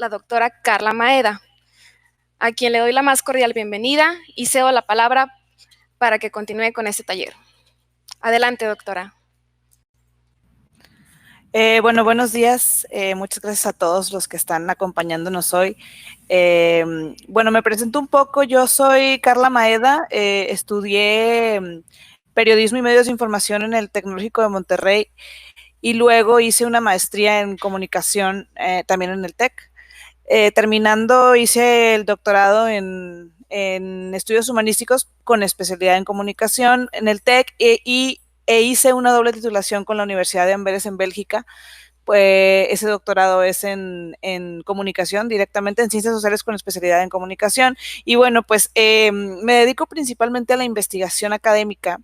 la doctora Carla Maeda, a quien le doy la más cordial bienvenida y cedo la palabra para que continúe con este taller. Adelante, doctora. Bueno, buenos días. Muchas gracias a todos los que están acompañándonos hoy. Bueno, me presento un poco. Yo soy Carla Maeda. Estudié periodismo y medios de información en el Tecnológico de Monterrey y luego hice una maestría en comunicación también en el TEC. Terminando, hice el doctorado en estudios humanísticos con especialidad en comunicación en el TEC e hice una doble titulación con la Universidad de Amberes en Bélgica. Pues ese doctorado es en comunicación, directamente en ciencias sociales con especialidad en comunicación. Y bueno, pues me dedico principalmente a la investigación académica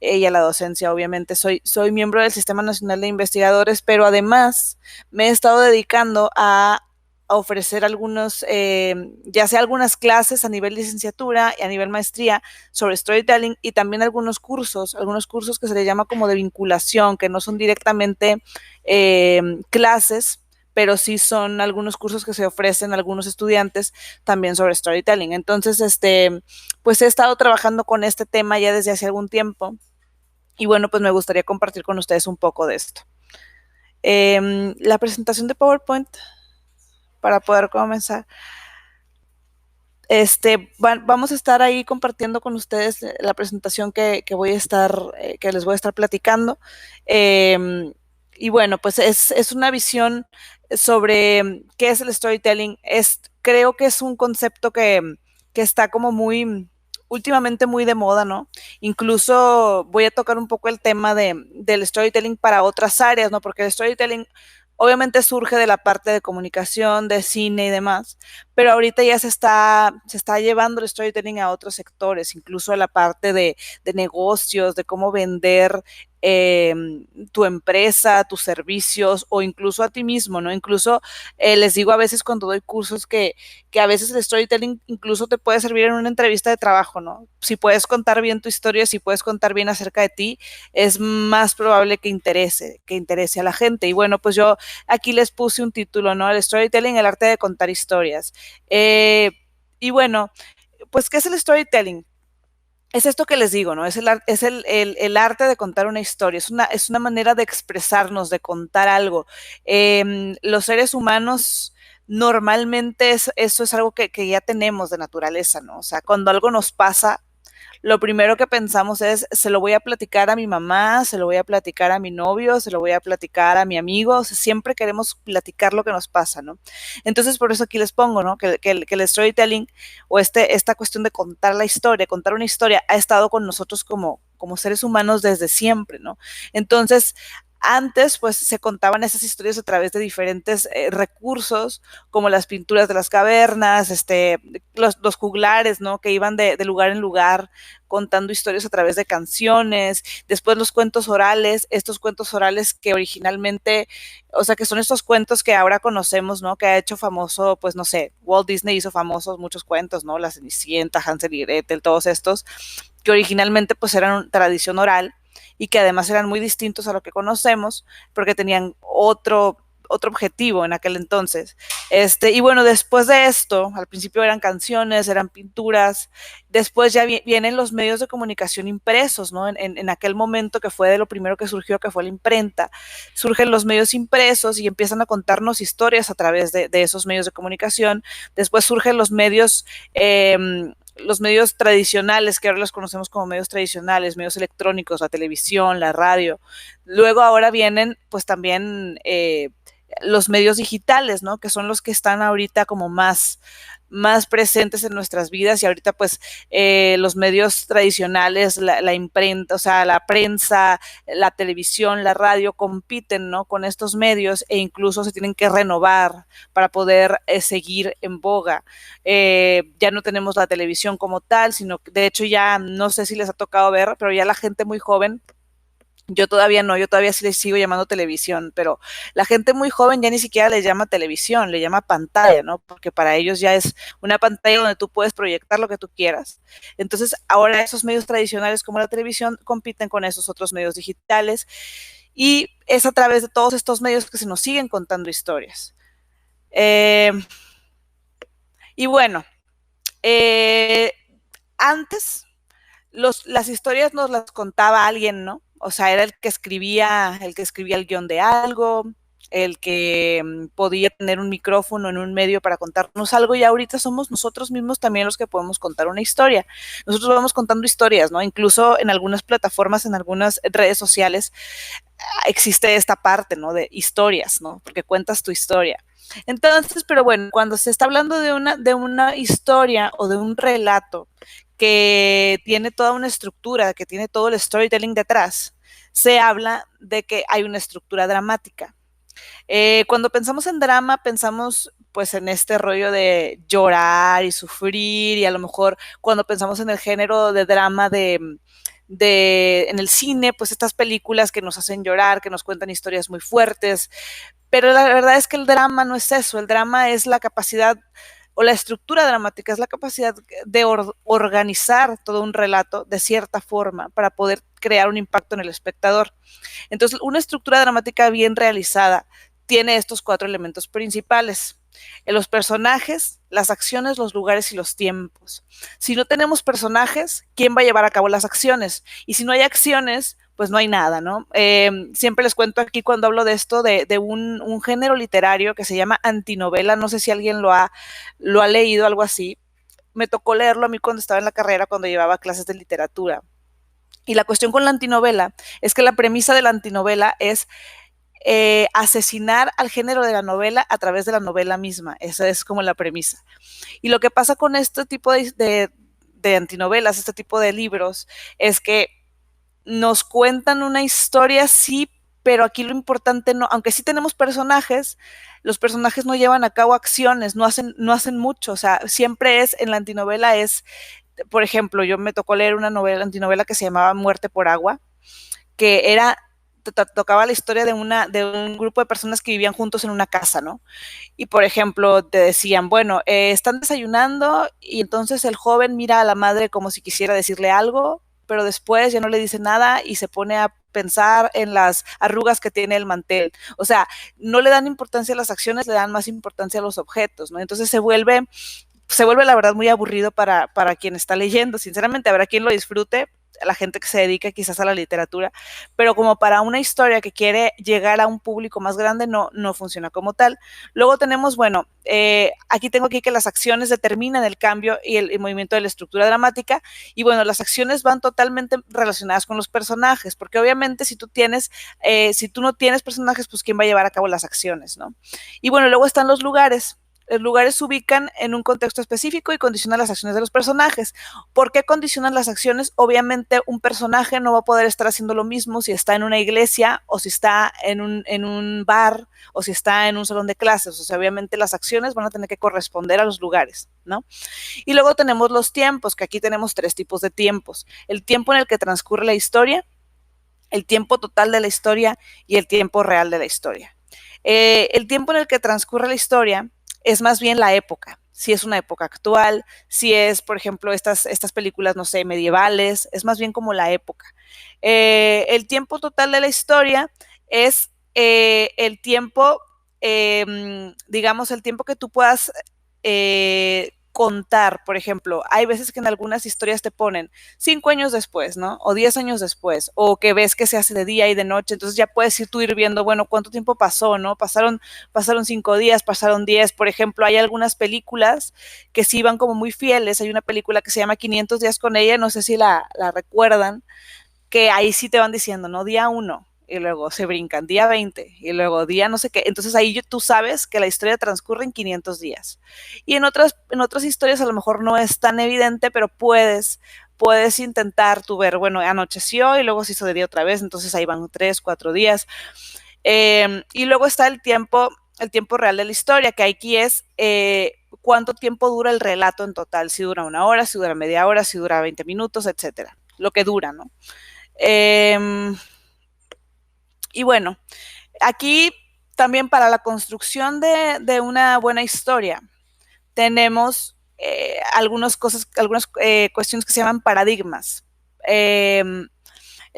y a la docencia, obviamente. Soy miembro del Sistema Nacional de Investigadores, pero además me he estado dedicando a ofrecer algunos, ya sea algunas clases a nivel licenciatura y a nivel maestría sobre storytelling y también algunos cursos que se les llama como de vinculación, que no son directamente clases, pero sí son algunos cursos que se ofrecen a algunos estudiantes también sobre storytelling. Entonces, pues he estado trabajando con este tema ya desde hace algún tiempo y bueno, pues me gustaría compartir con ustedes un poco de esto. La presentación de PowerPoint para poder comenzar. Vamos a estar ahí compartiendo con ustedes la presentación que les voy a estar platicando. Y bueno, pues es una visión sobre qué es el storytelling. Creo que es un concepto que está como últimamente muy de moda, ¿no? Incluso voy a tocar un poco el tema del storytelling para otras áreas, ¿no? Porque el storytelling obviamente surge de la parte de comunicación, de cine y demás, pero ahorita ya se está llevando el storytelling a otros sectores, incluso a la parte de negocios, de cómo vender eh, tu empresa, tus servicios o incluso a ti mismo, ¿no? Incluso les digo a veces cuando doy cursos que a veces el storytelling incluso te puede servir en una entrevista de trabajo, ¿no? Si puedes contar bien tu historia, si puedes contar bien acerca de ti, es más probable que interese a la gente. Y bueno, pues yo aquí les puse un título, ¿no? El storytelling, el arte de contar historias. Y bueno, pues, ¿qué es el storytelling? Es esto que les digo, ¿no? Es el arte de contar una historia, es una manera de expresarnos, de contar algo. Los seres humanos normalmente eso es algo que ya tenemos de naturaleza, ¿no? O sea, cuando algo nos pasa, lo primero que pensamos es, se lo voy a platicar a mi mamá, se lo voy a platicar a mi novio, se lo voy a platicar a mi amigo, o sea, siempre queremos platicar lo que nos pasa, ¿no? Entonces, por eso aquí les pongo, ¿no? Que el storytelling o esta cuestión de contar la historia, contar una historia, ha estado con nosotros como seres humanos desde siempre, ¿no? Entonces, antes, pues, se contaban esas historias a través de diferentes recursos, como las pinturas de las cavernas, los juglares, ¿no? Que iban de lugar en lugar contando historias a través de canciones, después los cuentos orales, estos cuentos orales que originalmente, o sea, que son estos cuentos que ahora conocemos, ¿no? Que ha hecho famoso, pues, no sé, Walt Disney hizo famosos muchos cuentos, ¿no? La Cenicienta, Hansel y Gretel, todos estos, que originalmente, pues, eran tradición oral, y que además eran muy distintos a lo que conocemos, porque tenían otro objetivo en aquel entonces. Y bueno, después de esto, al principio eran canciones, eran pinturas, después ya vienen los medios de comunicación impresos, ¿no? En aquel momento que fue de lo primero que surgió, que fue la imprenta, surgen los medios impresos y empiezan a contarnos historias a través de esos medios de comunicación. Después surgen los medios tradicionales, que ahora los conocemos como medios tradicionales, medios electrónicos, la televisión, la radio. Luego ahora vienen pues también los medios digitales, ¿no? Que son los que están ahorita como más presentes en nuestras vidas y ahorita pues los medios tradicionales, la imprenta, o sea, la prensa, la televisión, la radio compiten, ¿no? Con estos medios e incluso se tienen que renovar para poder seguir en boga. Ya no tenemos la televisión como tal, sino que de hecho ya no sé si les ha tocado ver, pero ya la gente muy joven, yo todavía no, yo todavía sí les sigo llamando televisión, pero la gente muy joven ya ni siquiera le llama televisión, le llama pantalla, ¿no? Porque para ellos ya es una pantalla donde tú puedes proyectar lo que tú quieras. Entonces, ahora esos medios tradicionales como la televisión compiten con esos otros medios digitales y es a través de todos estos medios que se nos siguen contando historias. Eh, y bueno, antes las historias nos las contaba alguien, ¿no? O sea, era el que escribía el guión de algo, el que podía tener un micrófono en un medio para contarnos algo, y ahorita somos nosotros mismos también los que podemos contar una historia. Nosotros vamos contando historias, ¿no? Incluso en algunas plataformas, en algunas redes sociales, existe esta parte, ¿no? De historias, ¿no? Porque cuentas tu historia. Entonces, pero bueno, cuando se está hablando de una historia o de un relato que tiene toda una estructura, que tiene todo el storytelling detrás, se habla de que hay una estructura dramática. Cuando pensamos en drama, pensamos pues en este rollo de llorar y sufrir, y a lo mejor cuando pensamos en el género de drama en el cine, pues estas películas que nos hacen llorar, que nos cuentan historias muy fuertes, pero la verdad es que el drama no es eso, el drama es la capacidad o la estructura dramática, es la capacidad de organizar todo un relato de cierta forma para poder crear un impacto en el espectador. Entonces, una estructura dramática bien realizada tiene estos 4 elementos principales: en los personajes, las acciones, los lugares y los tiempos. Si no tenemos personajes, ¿quién va a llevar a cabo las acciones? Y si no hay acciones, pues no hay nada, ¿no? Siempre les cuento aquí cuando hablo de esto de un género literario que se llama antinovela. No sé si alguien lo ha leído, algo así. Me tocó leerlo a mí cuando estaba en la carrera, cuando llevaba clases de literatura. Y la cuestión con la antinovela es que la premisa de la antinovela es asesinar al género de la novela a través de la novela misma. Esa es como la premisa. Y lo que pasa con este tipo de antinovelas, este tipo de libros, es que nos cuentan una historia, sí, pero aquí lo importante no, aunque sí tenemos personajes, los personajes no llevan a cabo acciones, no hacen mucho. O sea, siempre es, en la antinovela es, por ejemplo, yo me tocó leer una antinovela que se llamaba Muerte por Agua, que era tocaba la historia de un grupo de personas que vivían juntos en una casa, ¿no? Y por ejemplo, te decían, bueno, están desayunando y entonces el joven mira a la madre como si quisiera decirle algo, pero después ya no le dice nada y se pone a pensar en las arrugas que tiene el mantel. O sea, no le dan importancia a las acciones, le dan más importancia a los objetos, ¿no? Entonces se vuelve la verdad muy aburrido para quien está leyendo. Sinceramente, habrá quien lo disfrute, la gente que se dedica quizás a la literatura, pero como para una historia que quiere llegar a un público más grande, no funciona como tal. Luego tenemos, bueno, aquí tengo aquí que las acciones determinan el cambio y el movimiento de la estructura dramática, y bueno, las acciones van totalmente relacionadas con los personajes, porque obviamente si tú no tienes personajes, pues quién va a llevar a cabo las acciones, ¿no? Y bueno, luego están los lugares. Los lugares se ubican en un contexto específico y condicionan las acciones de los personajes. ¿Por qué condicionan las acciones? Obviamente un personaje no va a poder estar haciendo lo mismo si está en una iglesia o si está en un bar o si está en un salón de clases. O sea, obviamente las acciones van a tener que corresponder a los lugares, ¿no? Y luego tenemos los tiempos, que aquí tenemos 3 tipos de tiempos: el tiempo en el que transcurre la historia, el tiempo total de la historia y el tiempo real de la historia. El tiempo en el que transcurre la historia es más bien la época, si es una época actual, si es, por ejemplo, estas películas, no sé, medievales, es más bien como la época. El tiempo total de la historia es el tiempo, digamos, el tiempo que tú puedas contar. Por ejemplo, hay veces que en algunas historias te ponen 5 años después, ¿no? O 10 años después, o que ves que se hace de día y de noche, entonces ya puedes tú ir viendo, bueno, cuánto tiempo pasó, ¿no? Pasaron 5 días, pasaron 10. Por ejemplo, hay algunas películas que sí van como muy fieles. Hay una película que se llama 500 días con ella, no sé si la recuerdan, que ahí sí te van diciendo, ¿no? Día 1, y luego se brincan, día 20, y luego día no sé qué. Entonces ahí tú sabes que la historia transcurre en 500 días. Y en otras historias a lo mejor no es tan evidente, pero puedes intentar tú ver, bueno, anocheció y luego se hizo de día otra vez, entonces ahí van 3, 4 días. Y luego está el tiempo real de la historia, que aquí es cuánto tiempo dura el relato en total, si dura 1 hora, si dura media hora, si dura 20 minutos, etcétera, lo que dura, ¿no? Eh, y bueno, aquí también para la construcción de una buena historia tenemos algunas cuestiones que se llaman paradigmas. El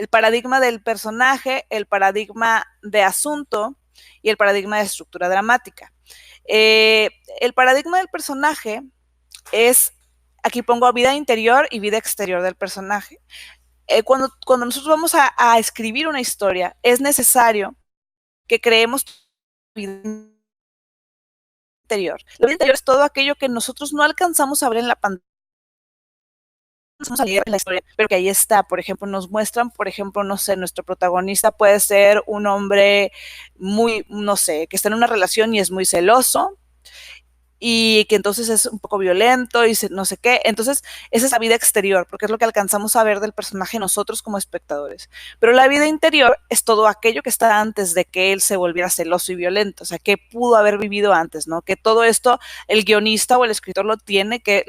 paradigma del personaje, el paradigma de asunto y el paradigma de estructura dramática. El paradigma del personaje es, aquí pongo vida interior y vida exterior del personaje. Cuando nosotros vamos a escribir una historia, es necesario que creemos vida interior. La vida interior es todo aquello que nosotros no alcanzamos a ver en la pantalla, a leer en la historia, pero que ahí está. Por ejemplo, nos muestran, por ejemplo, no sé, nuestro protagonista puede ser un hombre muy, no sé, que está en una relación y es muy celoso, y que entonces es un poco violento y no sé qué. Entonces, esa es la vida exterior, porque es lo que alcanzamos a ver del personaje nosotros como espectadores. Pero la vida interior es todo aquello que está antes de que él se volviera celoso y violento, o sea, que pudo haber vivido antes, ¿no? Que todo esto el guionista o el escritor lo tiene que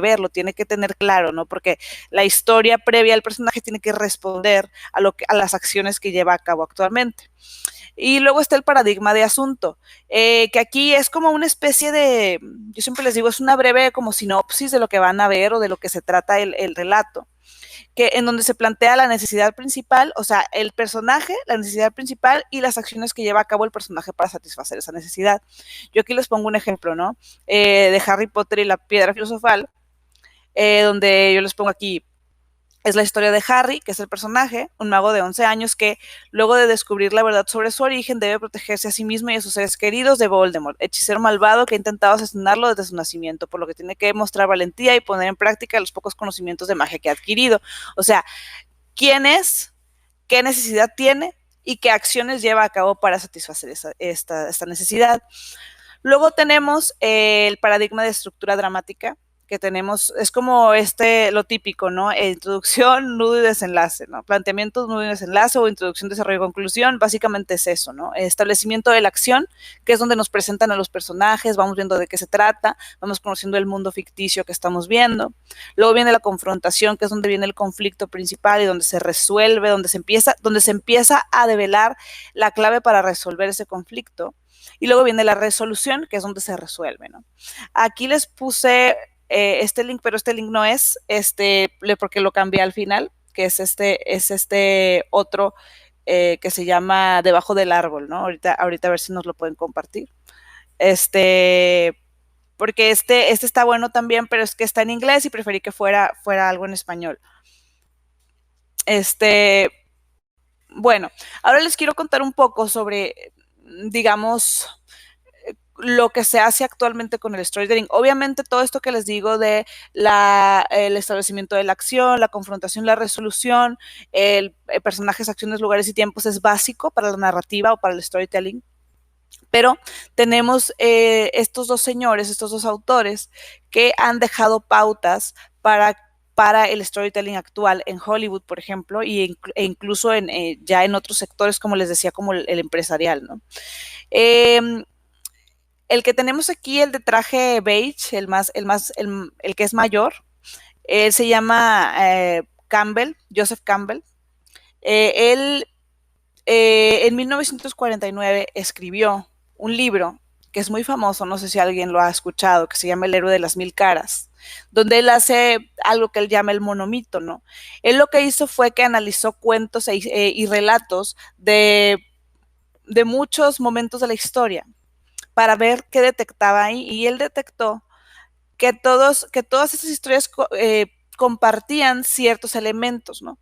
ver, lo tiene que tener claro, ¿no? Porque la historia previa al personaje tiene que responder a las acciones que lleva a cabo actualmente. Y luego está el paradigma de asunto, que aquí es como una especie de, yo siempre les digo, es una breve como sinopsis de lo que van a ver o de lo que se trata el relato, que en donde se plantea la necesidad principal, o sea, el personaje, la necesidad principal y las acciones que lleva a cabo el personaje para satisfacer esa necesidad. Yo aquí les pongo un ejemplo, ¿no? De Harry Potter y la piedra filosofal, donde yo les pongo aquí, es la historia de Harry, que es el personaje, un mago de 11 años que, luego de descubrir la verdad sobre su origen, debe protegerse a sí mismo y a sus seres queridos de Voldemort, hechicero malvado que ha intentado asesinarlo desde su nacimiento, por lo que tiene que mostrar valentía y poner en práctica los pocos conocimientos de magia que ha adquirido. O sea, ¿quién es? ¿Qué necesidad tiene? ¿Y qué acciones lleva a cabo para satisfacer esta necesidad? Luego tenemos el paradigma de estructura dramática, que tenemos, es como lo típico, ¿no? Introducción, nudo y desenlace, ¿no? Planteamiento, nudo y desenlace, o introducción, desarrollo y conclusión, básicamente es eso, ¿no? Establecimiento de la acción, que es donde nos presentan a los personajes, vamos viendo de qué se trata, vamos conociendo el mundo ficticio que estamos viendo. Luego viene la confrontación, que es donde viene el conflicto principal y donde se resuelve, donde se empieza a develar la clave para resolver ese conflicto. Y luego viene la resolución, que es donde se resuelve, ¿no? Aquí les puse este link, pero este link no es, porque lo cambié al final, que es este otro que se llama Debajo del árbol, ¿no? Ahorita a ver si nos lo pueden compartir. Porque este está bueno también, pero es que está en inglés y preferí que fuera algo en español. Bueno, ahora les quiero contar un poco sobre, digamos, lo que se hace actualmente con el storytelling. Obviamente todo esto que les digo de el establecimiento de la acción, la confrontación, la resolución, personajes, acciones, lugares y tiempos es básico para la narrativa o para el storytelling. Pero tenemos estos dos señores, estos dos autores que han dejado pautas para el storytelling actual en Hollywood, por ejemplo, e incluso ya en otros sectores, como les decía, como el empresarial, ¿no? El que tenemos aquí, el de traje beige, el que es mayor, él se llama Campbell, Joseph Campbell. Él en 1949 escribió un libro que es muy famoso, no sé si alguien lo ha escuchado, que se llama El héroe de las mil caras, donde él hace algo que él llama el monomito, ¿no? Él lo que hizo fue que analizó cuentos y relatos de muchos momentos de la historia para ver qué detectaba ahí, y él detectó que todas esas historias compartían ciertos elementos, ¿no?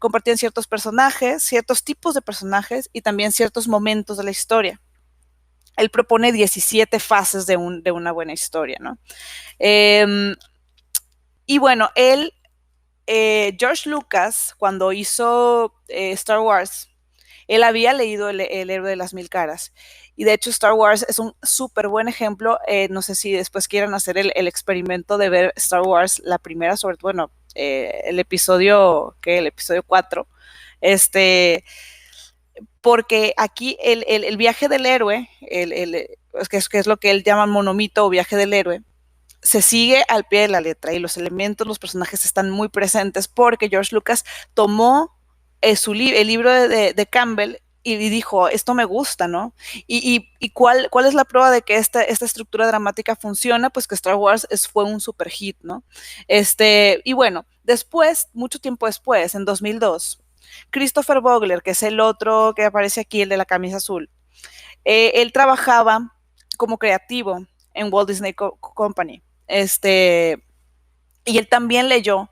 Compartían ciertos personajes, ciertos tipos de personajes y también ciertos momentos de la historia. Él propone 17 fases de una buena historia, ¿no? Y bueno, George Lucas, cuando hizo Star Wars, él había leído el héroe de las mil caras. Y de hecho Star Wars es un súper buen ejemplo. No sé si después quieran hacer el experimento de ver Star Wars, la primera, sobre todo, bueno, el episodio 4. Porque aquí el viaje del héroe, que es lo que él llama monomito o viaje del héroe, se sigue al pie de la letra y los elementos, los personajes están muy presentes porque George Lucas tomó el libro de Campbell y dijo, esto me gusta, ¿no? ¿Y cuál es la prueba de que esta estructura dramática funciona? Pues que Star Wars fue un super hit, ¿no? Y bueno, después, mucho tiempo después, en 2002, Christopher Vogler, que es el otro que aparece aquí, el de la camisa azul, él trabajaba como creativo en Walt Disney Company. Y él también leyó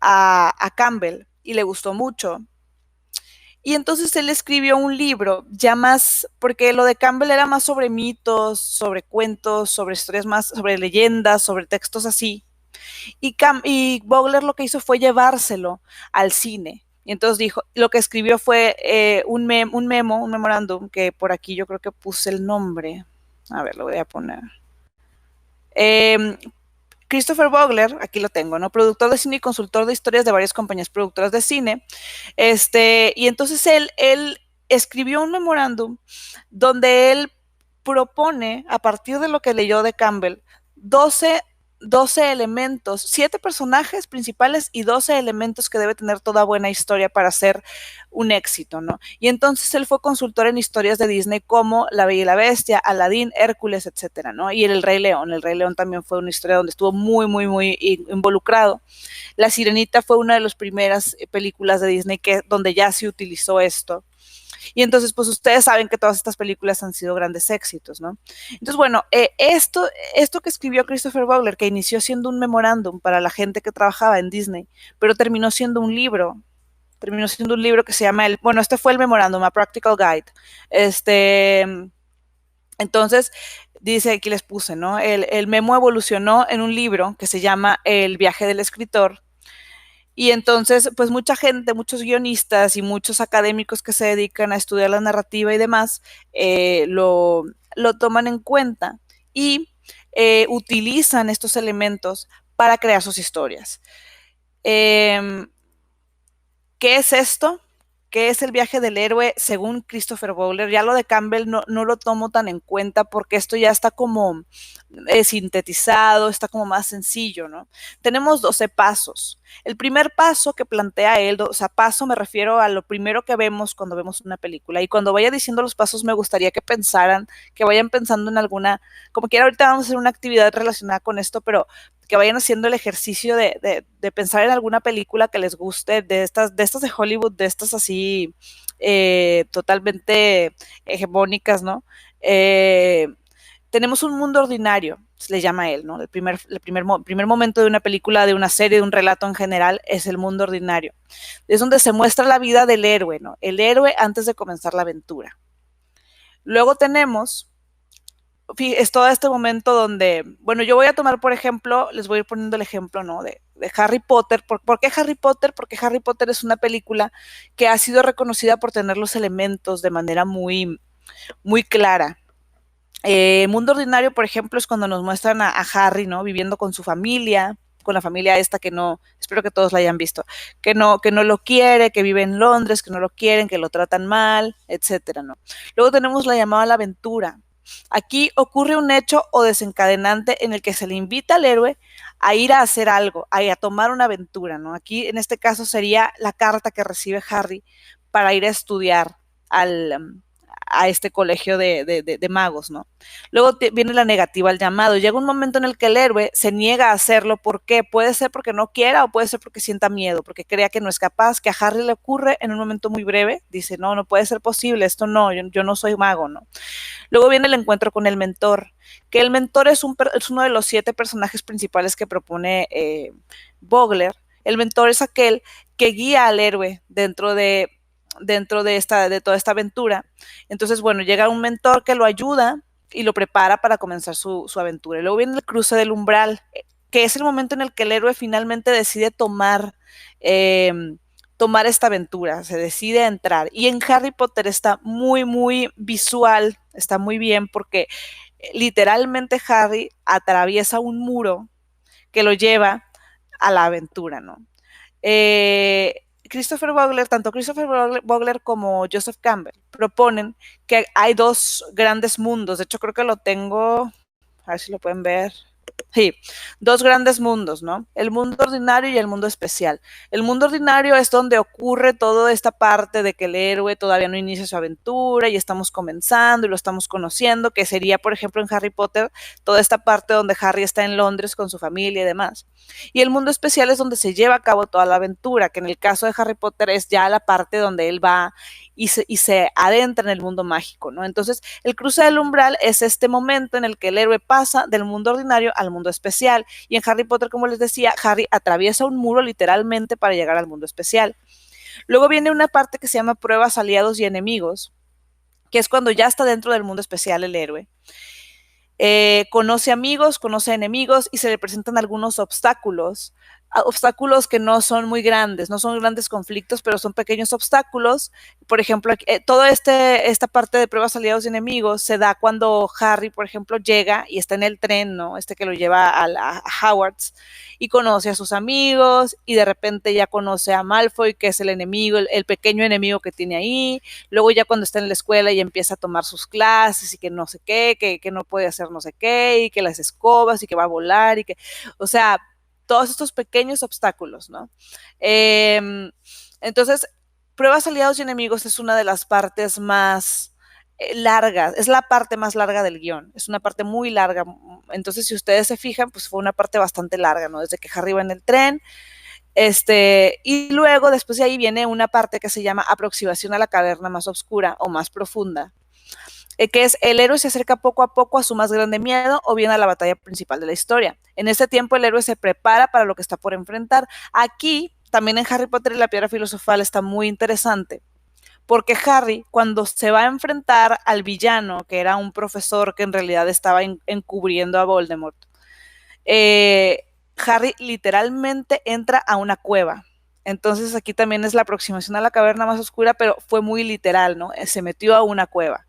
a Campbell y le gustó mucho. Y entonces él escribió un libro, ya más, porque lo de Campbell era más sobre mitos, sobre cuentos, sobre historias más, sobre leyendas, sobre textos así. Y Vogler lo que hizo fue llevárselo al cine. Y entonces dijo, lo que escribió fue un memorándum, que por aquí yo creo que puse el nombre. A ver, lo voy a poner. Christopher Vogler, aquí lo tengo, ¿no? Productor de cine y consultor de historias de varias compañías productoras de cine. Y entonces él escribió un memorándum donde él propone, a partir de lo que leyó de Campbell, 12 elementos, 7 personajes principales y 12 elementos que debe tener toda buena historia para ser un éxito, ¿no? Y entonces él fue consultor en historias de Disney como La Bella y la Bestia, Aladín, Hércules, etcétera, ¿no? Y El Rey León. El Rey León también fue una historia donde estuvo muy, muy, muy involucrado. La Sirenita fue una de las primeras películas de Disney donde ya se utilizó esto. Y entonces, pues ustedes saben que todas estas películas han sido grandes éxitos, ¿no? Entonces, bueno, esto que escribió Christopher Vogler, que inició siendo un memorándum para la gente que trabajaba en Disney, pero terminó siendo un libro que se llama este fue el memorándum, A Practical Guide. Entonces, dice, aquí les puse, ¿no? El memo evolucionó en un libro que se llama El viaje del escritor. Y entonces, pues mucha gente, muchos guionistas y muchos académicos que se dedican a estudiar la narrativa y demás, lo toman en cuenta y utilizan estos elementos para crear sus historias. ¿Qué es esto? ¿Qué es el viaje del héroe según Christopher Vogler? Ya lo de Campbell no lo tomo tan en cuenta porque esto ya está como sintetizado, está como más sencillo, ¿no? Tenemos 12 pasos. El primer paso que plantea él, o sea, paso me refiero a lo primero que vemos cuando vemos una película. Y cuando vaya diciendo los pasos me gustaría que vayan pensando en alguna, como quiera ahorita vamos a hacer una actividad relacionada con esto, pero que vayan haciendo el ejercicio de pensar en alguna película que les guste, de estas de Hollywood, de estas así totalmente hegemónicas, ¿no? Tenemos un mundo ordinario, se le llama a él, ¿no? El primer momento de una película, de una serie, de un relato en general, es el mundo ordinario. Es donde se muestra la vida del héroe, ¿no? El héroe antes de comenzar la aventura. Luego tenemos es todo este momento donde, bueno, yo voy a tomar, por ejemplo, les voy a ir poniendo el ejemplo, ¿no? De Harry Potter. ¿Por qué Harry Potter? Porque Harry Potter es una película que ha sido reconocida por tener los elementos de manera muy, muy clara. Mundo Ordinario, por ejemplo, es cuando nos muestran a Harry, ¿no? Viviendo con su familia, con la familia esta que no, espero que todos la hayan visto, que no lo quiere, que vive en Londres, que no lo quieren, que lo tratan mal, etcétera, ¿no? Luego tenemos la llamada a la aventura. Aquí ocurre un hecho o desencadenante en el que se le invita al héroe a ir a hacer algo, a tomar una aventura, ¿no? Aquí en este caso sería la carta que recibe Harry para ir a estudiar a este colegio de magos, ¿no? Luego viene la negativa al llamado. Llega un momento en el que el héroe se niega a hacerlo. ¿Por qué? Puede ser porque no quiera o puede ser porque sienta miedo, porque crea que no es capaz, que a Harry le ocurre en un momento muy breve. Dice, no puede ser posible, esto no, yo no soy mago, ¿no? Luego viene el encuentro con el mentor, que el mentor es uno de los 7 personajes principales que propone Vogler. El mentor es aquel que guía al héroe dentro de toda esta aventura. Entonces, bueno, llega un mentor que lo ayuda y lo prepara para comenzar su aventura. Y luego viene el cruce del umbral, que es el momento en el que el héroe finalmente decide tomar esta aventura, se decide a entrar. Y en Harry Potter está muy, muy visual, está muy bien porque literalmente Harry atraviesa un muro que lo lleva a la aventura, ¿no? Christopher Vogler, tanto Christopher Vogler como Joseph Campbell proponen que hay 2 grandes mundos. De hecho, creo que lo tengo, a ver si lo pueden ver. Sí, 2 grandes mundos, ¿no? El mundo ordinario y el mundo especial. El mundo ordinario es donde ocurre toda esta parte de que el héroe todavía no inicia su aventura y estamos comenzando y lo estamos conociendo, que sería, por ejemplo, en Harry Potter, toda esta parte donde Harry está en Londres con su familia y demás. Y el mundo especial es donde se lleva a cabo toda la aventura, que en el caso de Harry Potter es ya la parte donde él va y se adentra en el mundo mágico, ¿no? Entonces, el cruce del umbral es este momento en el que el héroe pasa del mundo ordinario al mundo especial. Y en Harry Potter, como les decía, Harry atraviesa un muro literalmente para llegar al mundo especial. Luego viene una parte que se llama pruebas, aliados y enemigos, que es cuando ya está dentro del mundo especial el héroe. Conoce amigos, conoce enemigos y se le presentan algunos obstáculos que no son muy grandes, no son grandes conflictos, pero son pequeños obstáculos. Por ejemplo, toda esta parte de pruebas, aliados y enemigos se da cuando Harry, por ejemplo, llega y está en el tren, ¿no? Que lo lleva a Hogwarts y conoce a sus amigos y de repente ya conoce a Malfoy, que es el enemigo, el pequeño enemigo que tiene ahí. Luego ya cuando está en la escuela y empieza a tomar sus clases y que no sé qué, que no puede hacer no sé qué y que las escobas y que va a volar y que, o sea, todos estos pequeños obstáculos, ¿no? Entonces, pruebas, aliados y enemigos es una de las partes más largas, es la parte más larga del guión, es una parte muy larga. Entonces, si ustedes se fijan, pues fue una parte bastante larga, ¿no? Desde que Harry va en el tren, y luego después de ahí viene una parte que se llama aproximación a la caverna más oscura o más profunda, que es el héroe se acerca poco a poco a su más grande miedo o bien a la batalla principal de la historia. En este tiempo el héroe se prepara para lo que está por enfrentar. Aquí, también en Harry Potter y la Piedra Filosofal está muy interesante, porque Harry, cuando se va a enfrentar al villano, que era un profesor que en realidad estaba encubriendo a Voldemort, Harry literalmente entra a una cueva. Entonces aquí también es la aproximación a la caverna más oscura, pero fue muy literal, ¿no? Se metió a una cueva.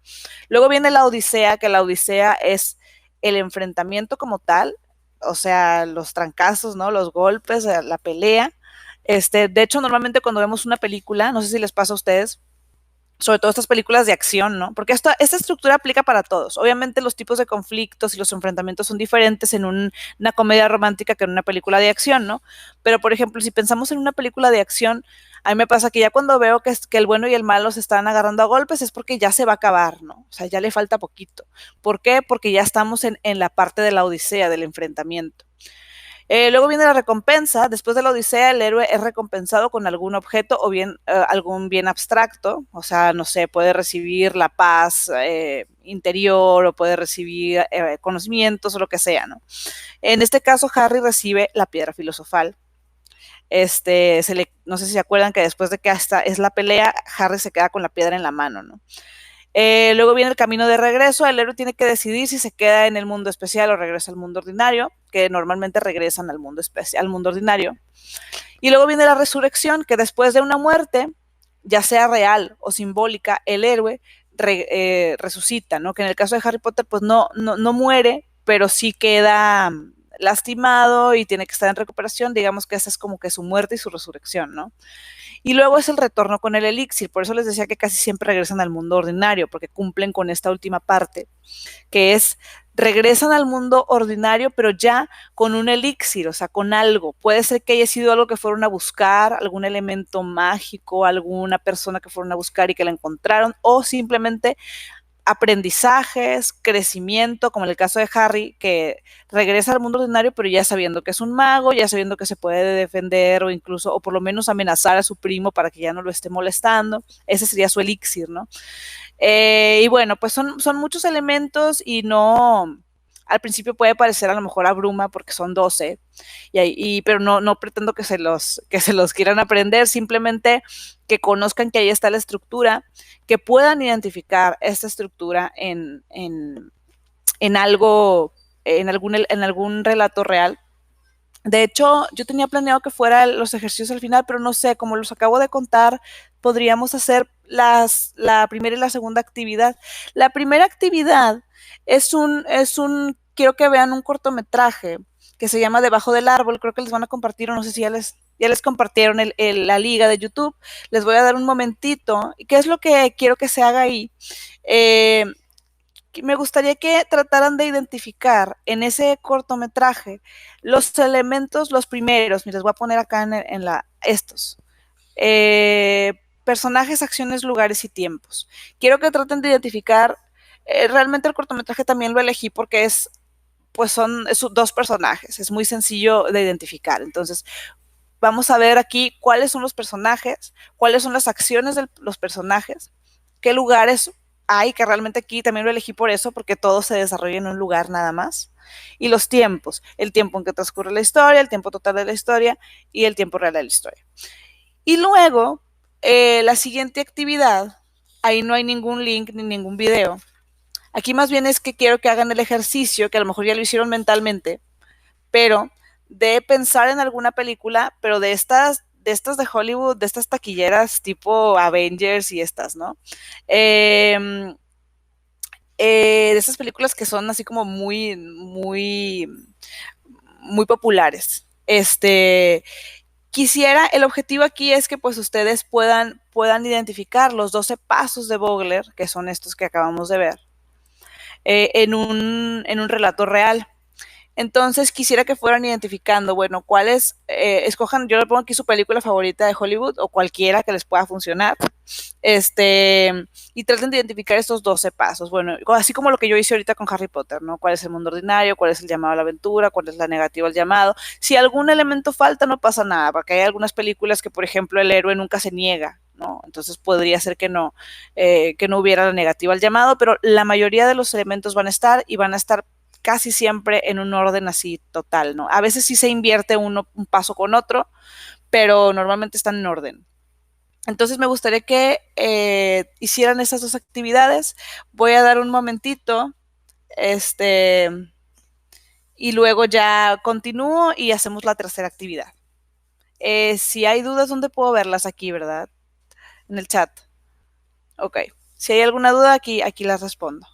Luego viene la Odisea, que la Odisea es el enfrentamiento como tal, o sea, los trancazos, ¿no? Los golpes, la pelea. De hecho, normalmente cuando vemos una película, no sé si les pasa a ustedes, sobre todo estas películas de acción, ¿no? Porque esta estructura aplica para todos. Obviamente los tipos de conflictos y los enfrentamientos son diferentes en una comedia romántica que en una película de acción, ¿no? Pero, por ejemplo, si pensamos en una película de acción, a mí me pasa que ya cuando veo que el bueno y el malo se están agarrando a golpes es porque ya se va a acabar, ¿no? O sea, ya le falta poquito. ¿Por qué? Porque ya estamos en la parte de la odisea, del enfrentamiento. Luego viene la recompensa. Después de la odisea, el héroe es recompensado con algún objeto o bien algún bien abstracto. O sea, no sé, puede recibir la paz interior o puede recibir conocimientos o lo que sea, ¿no? En este caso, Harry recibe la piedra filosofal. No sé si se acuerdan que después de que hasta es la pelea, Harry se queda con la piedra en la mano, ¿no? Luego viene el camino de regreso. El héroe tiene que decidir si se queda en el mundo especial o regresa al mundo ordinario, que normalmente regresan al mundo especial, al mundo ordinario. Y luego viene la resurrección, que después de una muerte, ya sea real o simbólica, el héroe resucita, ¿no? Que en el caso de Harry Potter, pues no muere, pero sí queda lastimado y tiene que estar en recuperación. Digamos que esa es como que su muerte y su resurrección, ¿no? Y luego es el retorno con el elixir. Por eso les decía que casi siempre regresan al mundo ordinario, porque cumplen con esta última parte, que es regresan al mundo ordinario, pero ya con un elixir, o sea, con algo. Puede ser que haya sido algo que fueron a buscar, algún elemento mágico, alguna persona que fueron a buscar y que la encontraron, o simplemente aprendizajes, crecimiento, como en el caso de Harry, que regresa al mundo ordinario, pero ya sabiendo que es un mago, ya sabiendo que se puede defender o incluso, o por lo menos amenazar a su primo para que ya no lo esté molestando. Ese sería su elixir, ¿no? Y bueno, pues son muchos elementos y no, al principio puede parecer a lo mejor abruma porque son 12, pero no pretendo que se los quieran aprender, simplemente que conozcan que ahí está la estructura, que puedan identificar esta estructura en algo, en algún relato real. De hecho, yo tenía planeado que fueran los ejercicios al final, pero no sé, como los acabo de contar, podríamos hacer la primera y la segunda actividad. La primera actividad quiero que vean un cortometraje que se llama Debajo del árbol. Creo que les van a compartir, o no sé si ya les compartieron la liga de YouTube. Les voy a dar un momentito. ¿Qué es lo que quiero que se haga ahí? Me gustaría que trataran de identificar en ese cortometraje los elementos, los primeros. Les voy a poner acá estos. Personajes, acciones, lugares y tiempos. Quiero que traten de identificar. Realmente el cortometraje también lo elegí porque son dos personajes. Es muy sencillo de identificar. Entonces, vamos a ver aquí cuáles son los personajes, cuáles son las acciones de los personajes, qué lugares hay, que realmente aquí también lo elegí por eso, porque todo se desarrolla en un lugar nada más, y los tiempos, el tiempo en que transcurre la historia, el tiempo total de la historia y el tiempo real de la historia. Y luego, la siguiente actividad, ahí no hay ningún link ni ningún video. Aquí más bien es que quiero que hagan el ejercicio, que a lo mejor ya lo hicieron mentalmente, pero de pensar en alguna película, pero de Hollywood, de estas taquilleras tipo Avengers y estas, ¿no? Eh, de estas películas que son así como muy populares. El objetivo aquí es que pues ustedes puedan identificar los 12 pasos de Vogler, que son estos que acabamos de ver, en un relato real. Entonces quisiera que fueran identificando, bueno, cuáles, escojan, yo le pongo aquí su película favorita de Hollywood o cualquiera que les pueda funcionar, y traten de identificar estos 12 pasos, bueno, así como lo que yo hice ahorita con Harry Potter, ¿no? ¿Cuál es el mundo ordinario? ¿Cuál es el llamado a la aventura? ¿Cuál es la negativa al llamado? Si algún elemento falta, no pasa nada, porque hay algunas películas que, por ejemplo, el héroe nunca se niega, ¿no? Entonces podría ser que no hubiera la negativa al llamado, pero la mayoría de los elementos van a estar y van a estar casi siempre en un orden así total, ¿no? A veces sí se invierte un paso con otro, pero normalmente están en orden. Entonces me gustaría que hicieran esas dos actividades. Voy a dar un momentito, este, y luego ya continúo y hacemos la tercera actividad. Si hay dudas, ¿dónde puedo verlas? Aquí, ¿verdad? En el chat. Ok. Si hay alguna duda, aquí las respondo.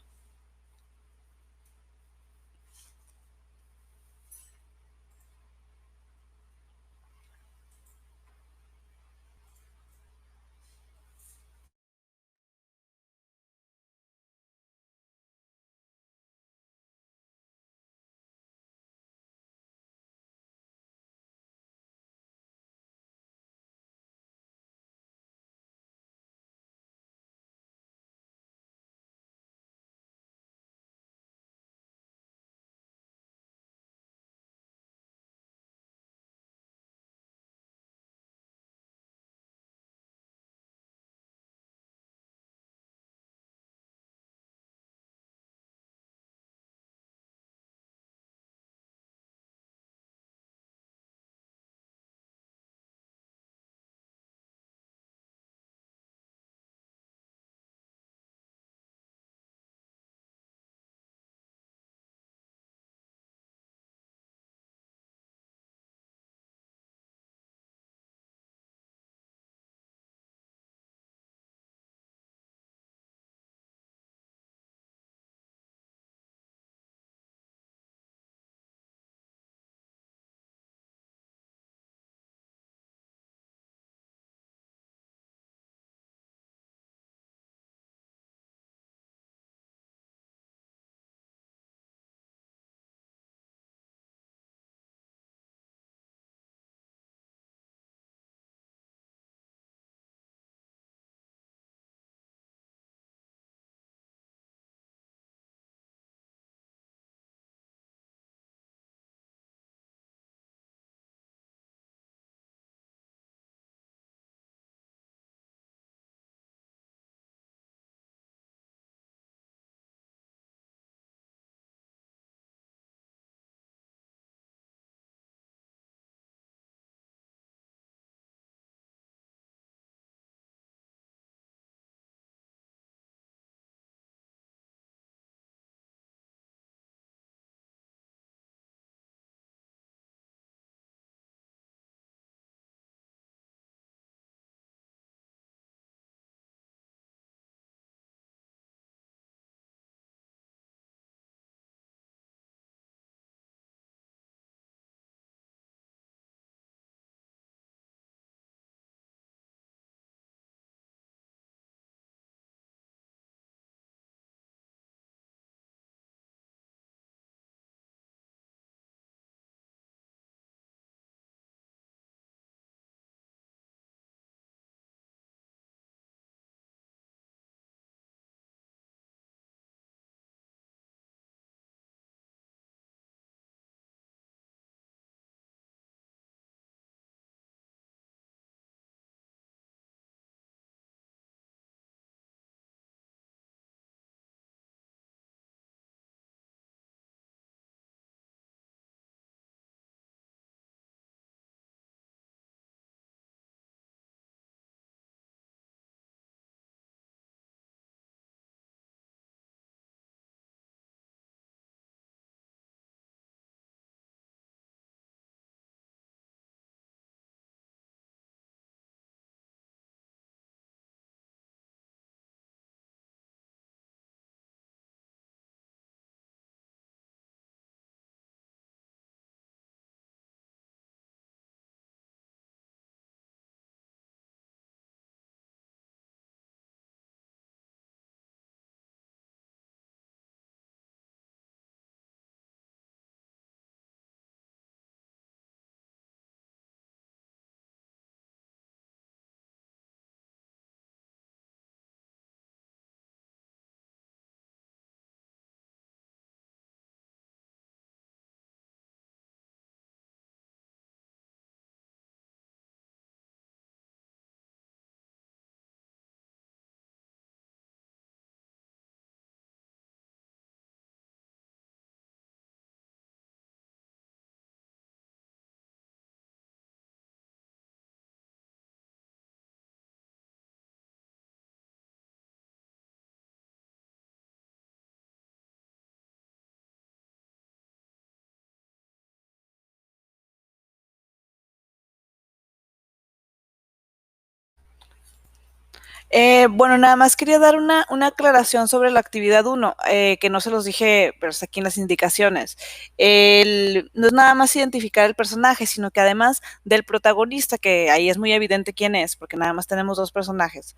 Bueno, nada más quería dar una aclaración sobre la actividad uno, que no se los dije, pero está aquí en las indicaciones. No es nada más identificar el personaje, sino que además del protagonista, que ahí es muy evidente quién es, porque nada más tenemos dos personajes,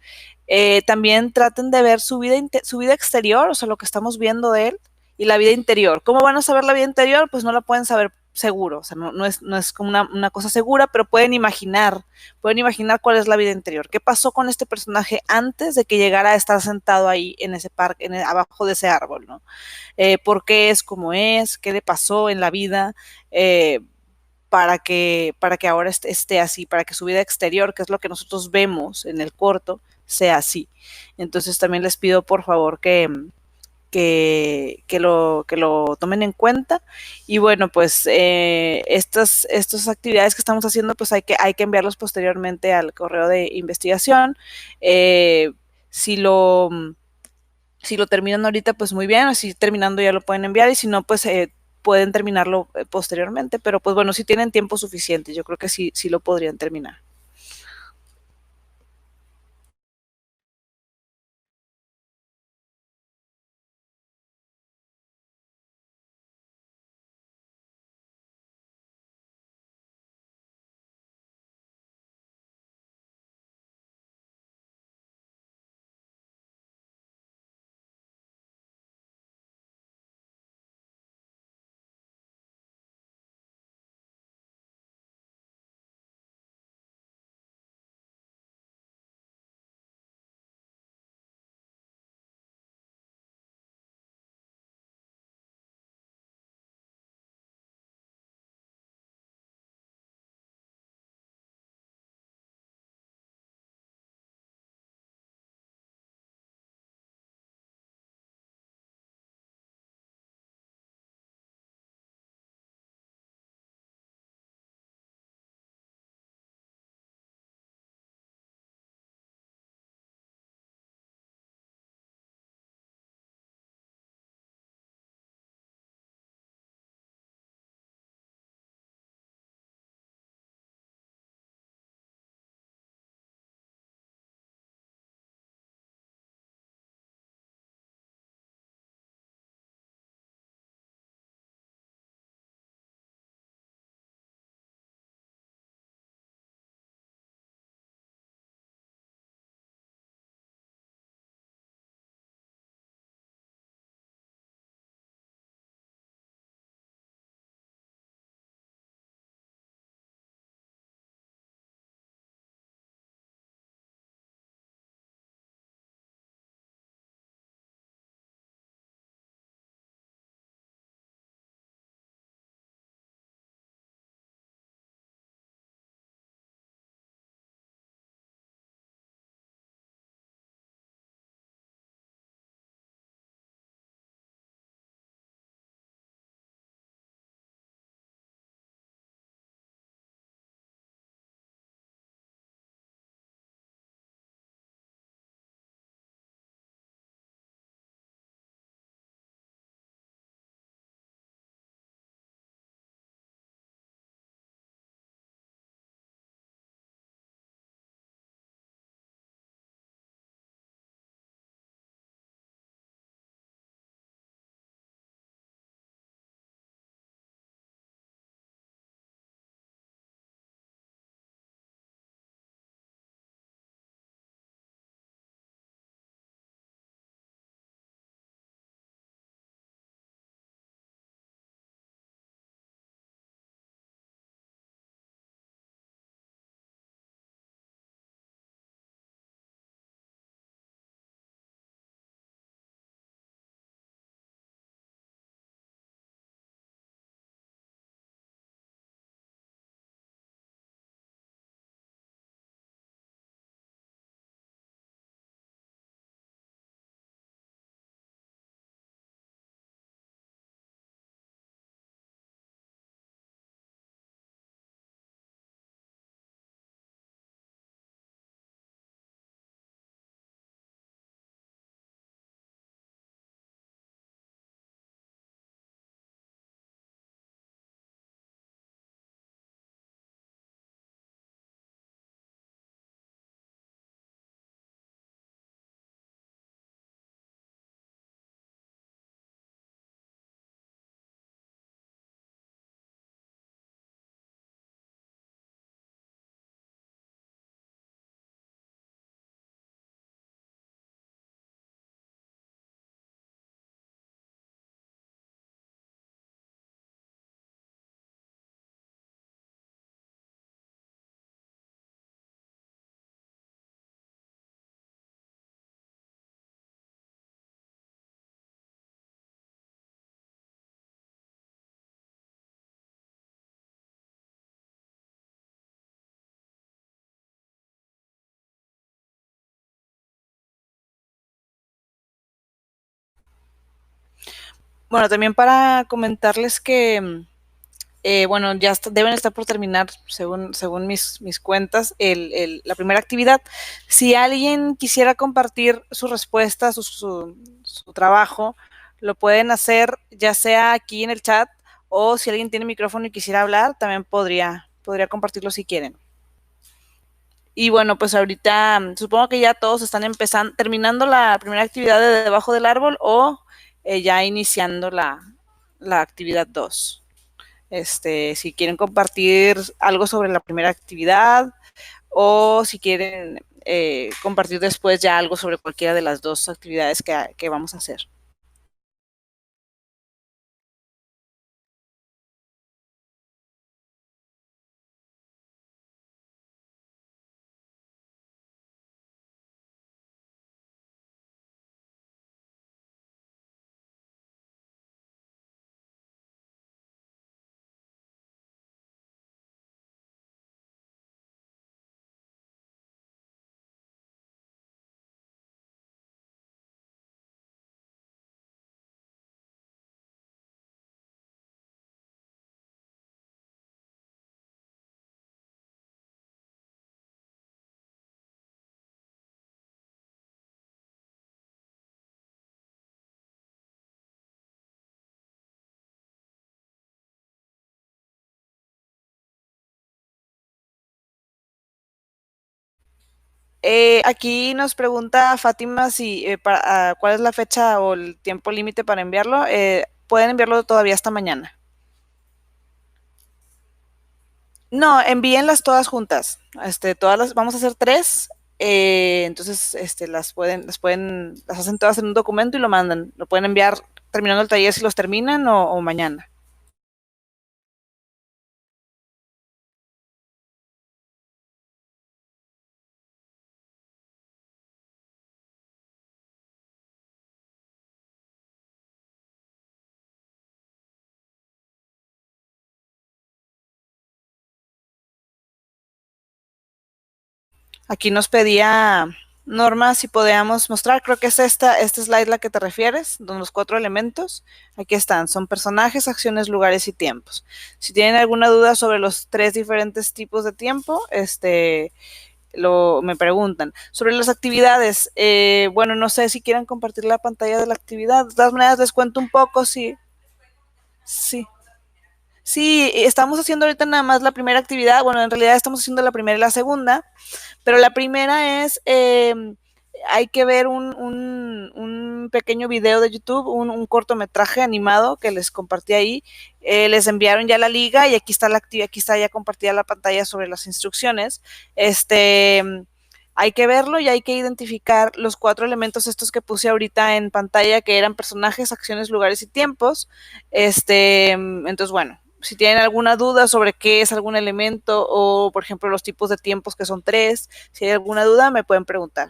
también traten de ver su vida exterior, o sea, lo que estamos viendo de él, y la vida interior. ¿Cómo van a saber la vida interior? Pues no la pueden saber seguro, o sea, no es como una cosa segura, pero pueden imaginar cuál es la vida interior, qué pasó con este personaje antes de que llegara a estar sentado ahí en ese parque, abajo de ese árbol, ¿no? ¿Por qué es como es? ¿Qué le pasó en la vida? Eh, para que ahora esté así, para que su vida exterior, que es lo que nosotros vemos en el corto, sea así. Entonces también les pido por favor que lo tomen en cuenta. Y bueno, pues estas actividades que estamos haciendo, pues hay que enviarlos posteriormente al correo de investigación. Eh, si lo si lo terminan ahorita, pues muy bien, así terminando ya lo pueden enviar y si no, pues pueden terminarlo posteriormente, pero pues bueno, si tienen tiempo suficiente, yo creo que sí lo podrían terminar. Bueno, también para comentarles que bueno, ya deben estar por terminar, según mis cuentas, la primera actividad. Si alguien quisiera compartir su respuesta, su trabajo, lo pueden hacer ya sea aquí en el chat o si alguien tiene micrófono y quisiera hablar, también podría compartirlo si quieren. Y bueno, pues ahorita supongo que ya todos están empezando, terminando la primera actividad de debajo del árbol o ya iniciando la actividad 2. Si quieren compartir algo sobre la primera actividad o si quieren compartir después ya algo sobre cualquiera de las dos actividades que vamos a hacer. Aquí nos pregunta Fátima si cuál es la fecha o el tiempo límite para enviarlo. Pueden enviarlo todavía hasta mañana. No, envíenlas todas juntas. Vamos a hacer tres. Entonces, las hacen todas en un documento y lo mandan. Lo pueden enviar terminando el taller si los terminan o mañana. Aquí nos pedía Norma si podíamos mostrar, creo que es esta slide la que te refieres, donde los 4 elementos, aquí están, son personajes, acciones, lugares y tiempos. Si tienen alguna duda sobre los 3 diferentes tipos de tiempo, me preguntan. Sobre las actividades, bueno, no sé si quieren compartir la pantalla de la actividad, de todas maneras les cuento un poco, sí. Sí, estamos haciendo ahorita nada más la primera actividad, bueno, en realidad estamos haciendo la primera y la segunda, pero la primera es, hay que ver un pequeño video de YouTube, un cortometraje animado que les compartí ahí. Les enviaron ya la liga y aquí está la actividad, aquí está ya compartida la pantalla sobre las instrucciones. Hay que verlo y hay que identificar los 4 elementos estos que puse ahorita en pantalla, que eran personajes, acciones, lugares y tiempos. Entonces, bueno, si tienen alguna duda sobre qué es algún elemento o, por ejemplo, los tipos de tiempos que son 3, si hay alguna duda me pueden preguntar.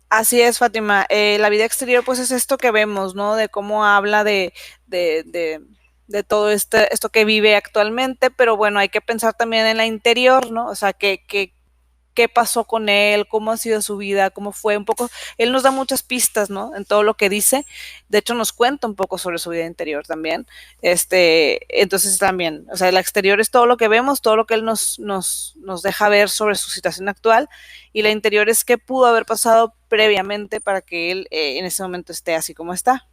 Así es, Fátima. La vida exterior, pues es esto que vemos, ¿no? De cómo habla de, de, de todo esto que vive actualmente, pero bueno, hay que pensar también en la interior, ¿no? O sea, qué pasó con él, cómo ha sido su vida, cómo fue, un poco, él nos da muchas pistas, ¿no? En todo lo que dice, de hecho nos cuenta un poco sobre su vida interior también, entonces también, o sea, el exterior es todo lo que vemos, todo lo que él nos deja ver sobre su situación actual, y la interior es qué pudo haber pasado previamente para que él en ese momento esté así como está.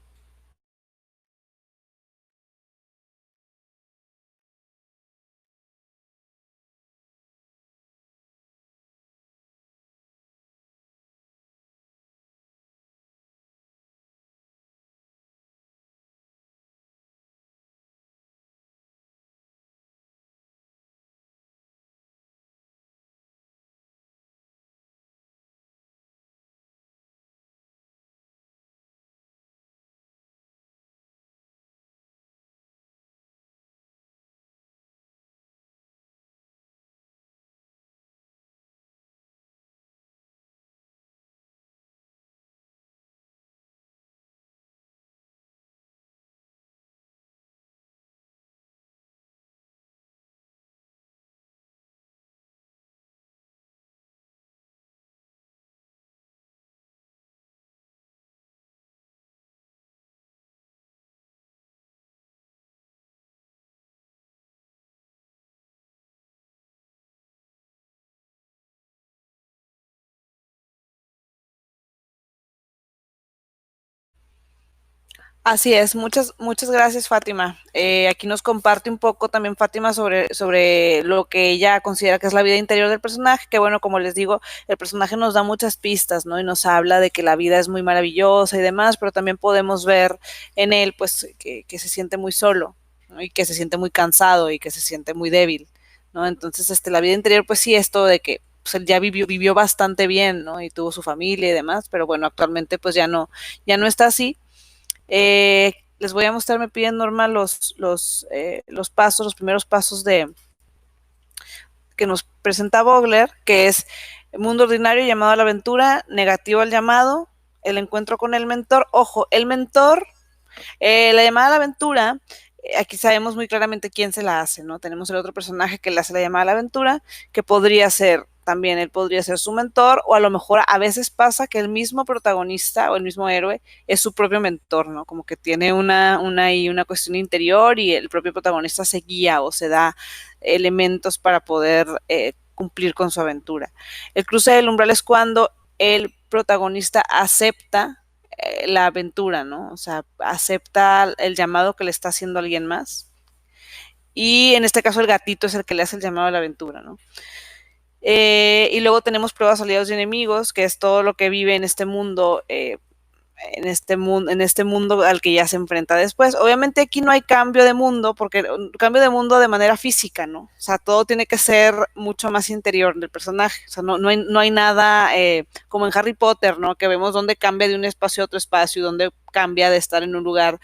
Así es, muchas gracias, Fátima. Aquí nos comparte un poco también Fátima sobre lo que ella considera que es la vida interior del personaje, que bueno, como les digo, el personaje nos da muchas pistas, ¿no? Y nos habla de que la vida es muy maravillosa y demás, pero también podemos ver en él, pues, que se siente muy solo, ¿no? Y que se siente muy cansado y que se siente muy débil, ¿no? Entonces, la vida interior, pues sí, esto de que pues, él ya vivió bastante bien, ¿no? Y tuvo su familia y demás, pero bueno, actualmente pues ya no está así. Les voy a mostrar, me piden Norma los pasos, los primeros pasos que nos presenta Vogler, que es mundo ordinario, llamado a la aventura, negativo al llamado, el encuentro con el mentor. Ojo, el mentor, la llamada a la aventura, aquí sabemos muy claramente quién se la hace, ¿no? Tenemos el otro personaje que le hace la llamada a la aventura, que podría ser también, él podría ser su mentor, o a lo mejor a veces pasa que el mismo protagonista o el mismo héroe es su propio mentor, ¿no? Como que tiene una cuestión interior y el propio protagonista se guía o se da elementos para poder cumplir con su aventura. El cruce del umbral es cuando el protagonista acepta la aventura, ¿no? O sea, acepta el llamado que le está haciendo alguien más. Y en este caso el gatito es el que le hace el llamado a la aventura, ¿no? Y luego tenemos pruebas, aliados y enemigos, que es todo lo que vive en este mundo al que ya se enfrenta después. Obviamente aquí no hay cambio de mundo, porque cambio de mundo de manera física, ¿no? O sea, todo tiene que ser mucho más interior del personaje. O sea, no hay nada como en Harry Potter, ¿no? Que vemos dónde cambia de un espacio a otro espacio y dónde cambia de estar en un lugar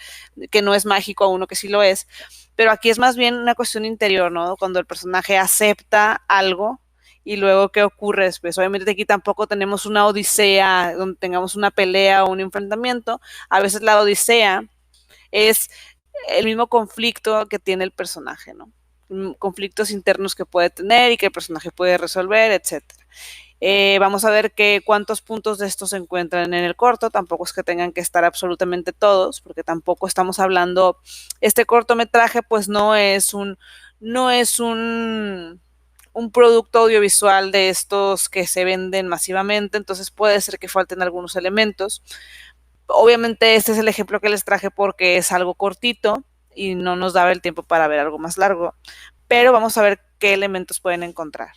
que no es mágico a uno que sí lo es. Pero aquí es más bien una cuestión interior, ¿no? Cuando el personaje acepta algo y luego qué ocurre después. Obviamente aquí tampoco tenemos una odisea donde tengamos una pelea o un enfrentamiento. A veces la odisea es el mismo conflicto que tiene el personaje, ¿no? Conflictos internos que puede tener y que el personaje puede resolver, etcétera. Vamos a ver cuántos puntos de estos se encuentran en el corto. Tampoco es que tengan que estar absolutamente todos, porque tampoco estamos hablando. Este cortometraje, pues no es un producto audiovisual de estos que se venden masivamente, entonces puede ser que falten algunos elementos. Obviamente este es el ejemplo que les traje porque es algo cortito y no nos daba el tiempo para ver algo más largo, pero vamos a ver qué elementos pueden encontrar.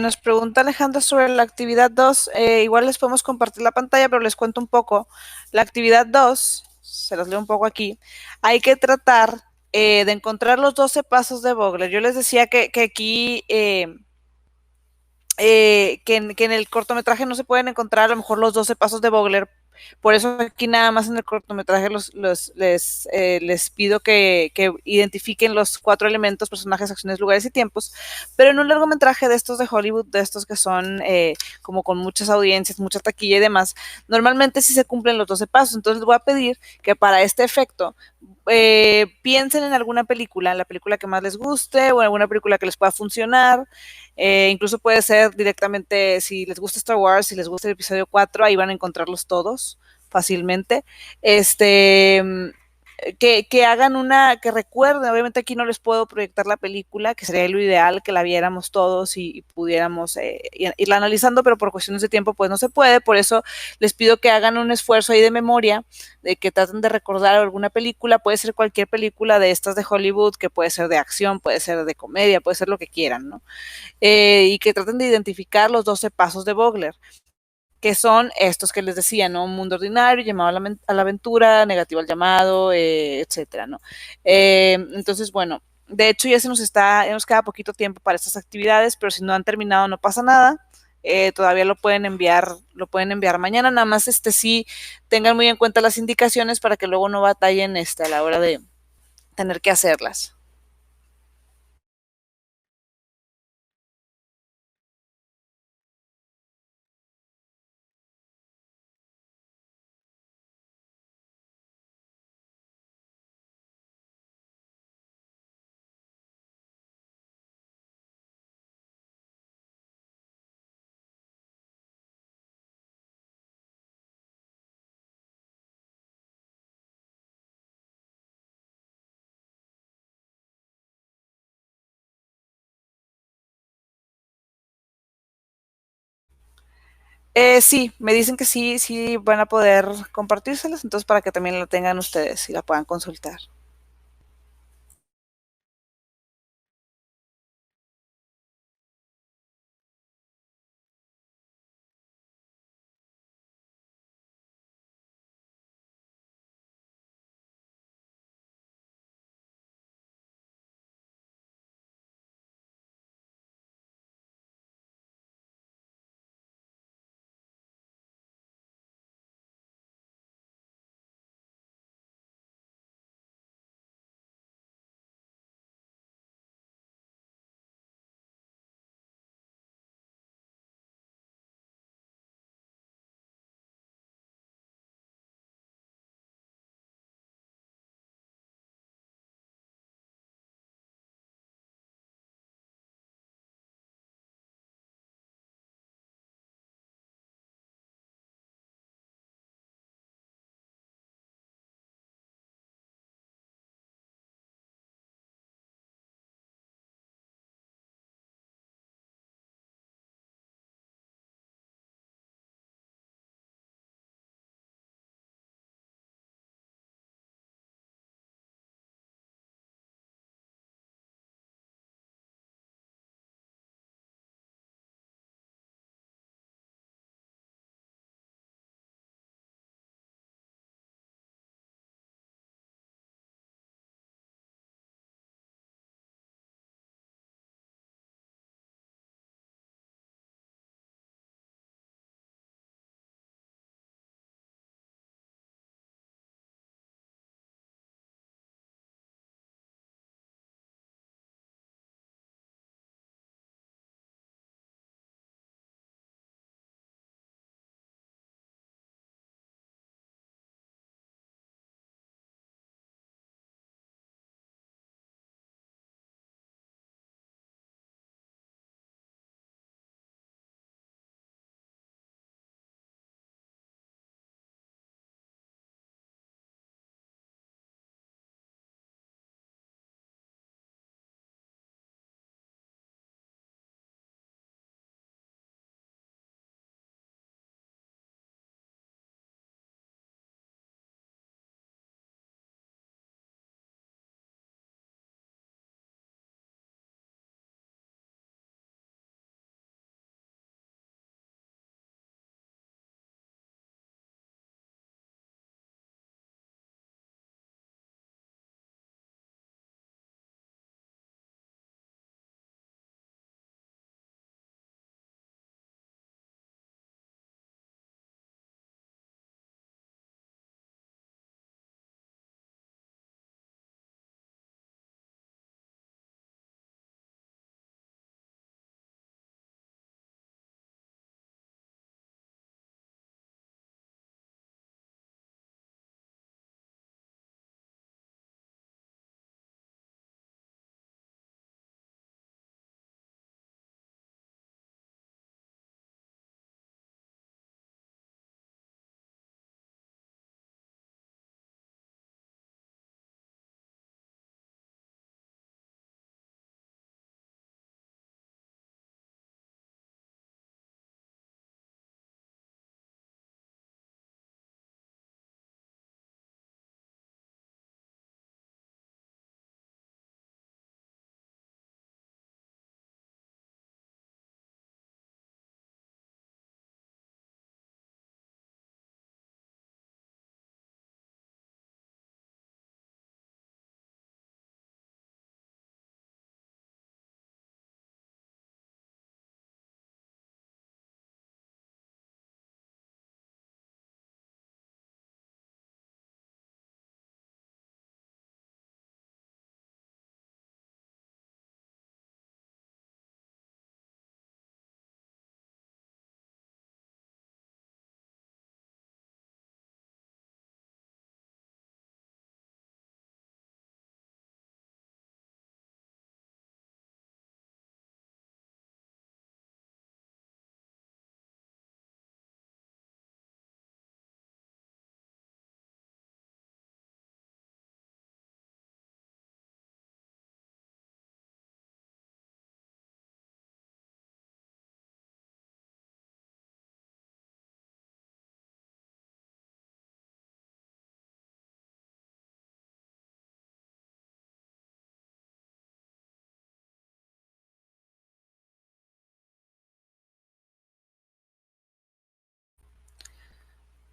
Nos pregunta Alejandra sobre la actividad 2. Igual les podemos compartir la pantalla, pero les cuento un poco. La actividad 2, se los leo un poco aquí, hay que tratar de encontrar los 12 pasos de Vogler. Yo les decía que aquí, que en el cortometraje no se pueden encontrar a lo mejor los 12 pasos de Vogler, Por eso aquí nada más en el cortometraje les pido que identifiquen los 4 elementos, personajes, acciones, lugares y tiempos, pero en un largometraje de estos de Hollywood, de estos que son como con muchas audiencias, mucha taquilla y demás, normalmente sí se cumplen los 12 pasos. Entonces les voy a pedir que para este efecto piensen en alguna película, la película que más les guste o en alguna película que les pueda funcionar. Incluso puede ser directamente, si les gusta Star Wars, si les gusta el episodio 4, ahí van a encontrarlos todos fácilmente. Que hagan una, que recuerden, obviamente aquí no les puedo proyectar la película, que sería lo ideal que la viéramos todos y pudiéramos irla analizando, pero por cuestiones de tiempo pues no se puede, por eso les pido que hagan un esfuerzo ahí de memoria, de que traten de recordar alguna película, puede ser cualquier película de estas de Hollywood, que puede ser de acción, puede ser de comedia, puede ser lo que quieran, ¿no? Y que traten de identificar los 12 pasos de Vogler, que son estos que les decía, ¿no? Un mundo ordinario, llamado a la aventura, negativo al llamado, etcétera, ¿no? Entonces, bueno, de hecho ya nos queda poquito tiempo para estas actividades, pero si no han terminado no pasa nada. Todavía lo pueden enviar mañana, nada más sí tengan muy en cuenta las indicaciones para que luego no batallen a la hora de tener que hacerlas. Sí, me dicen que sí, sí van a poder compartírselas, entonces para que también la tengan ustedes y la puedan consultar.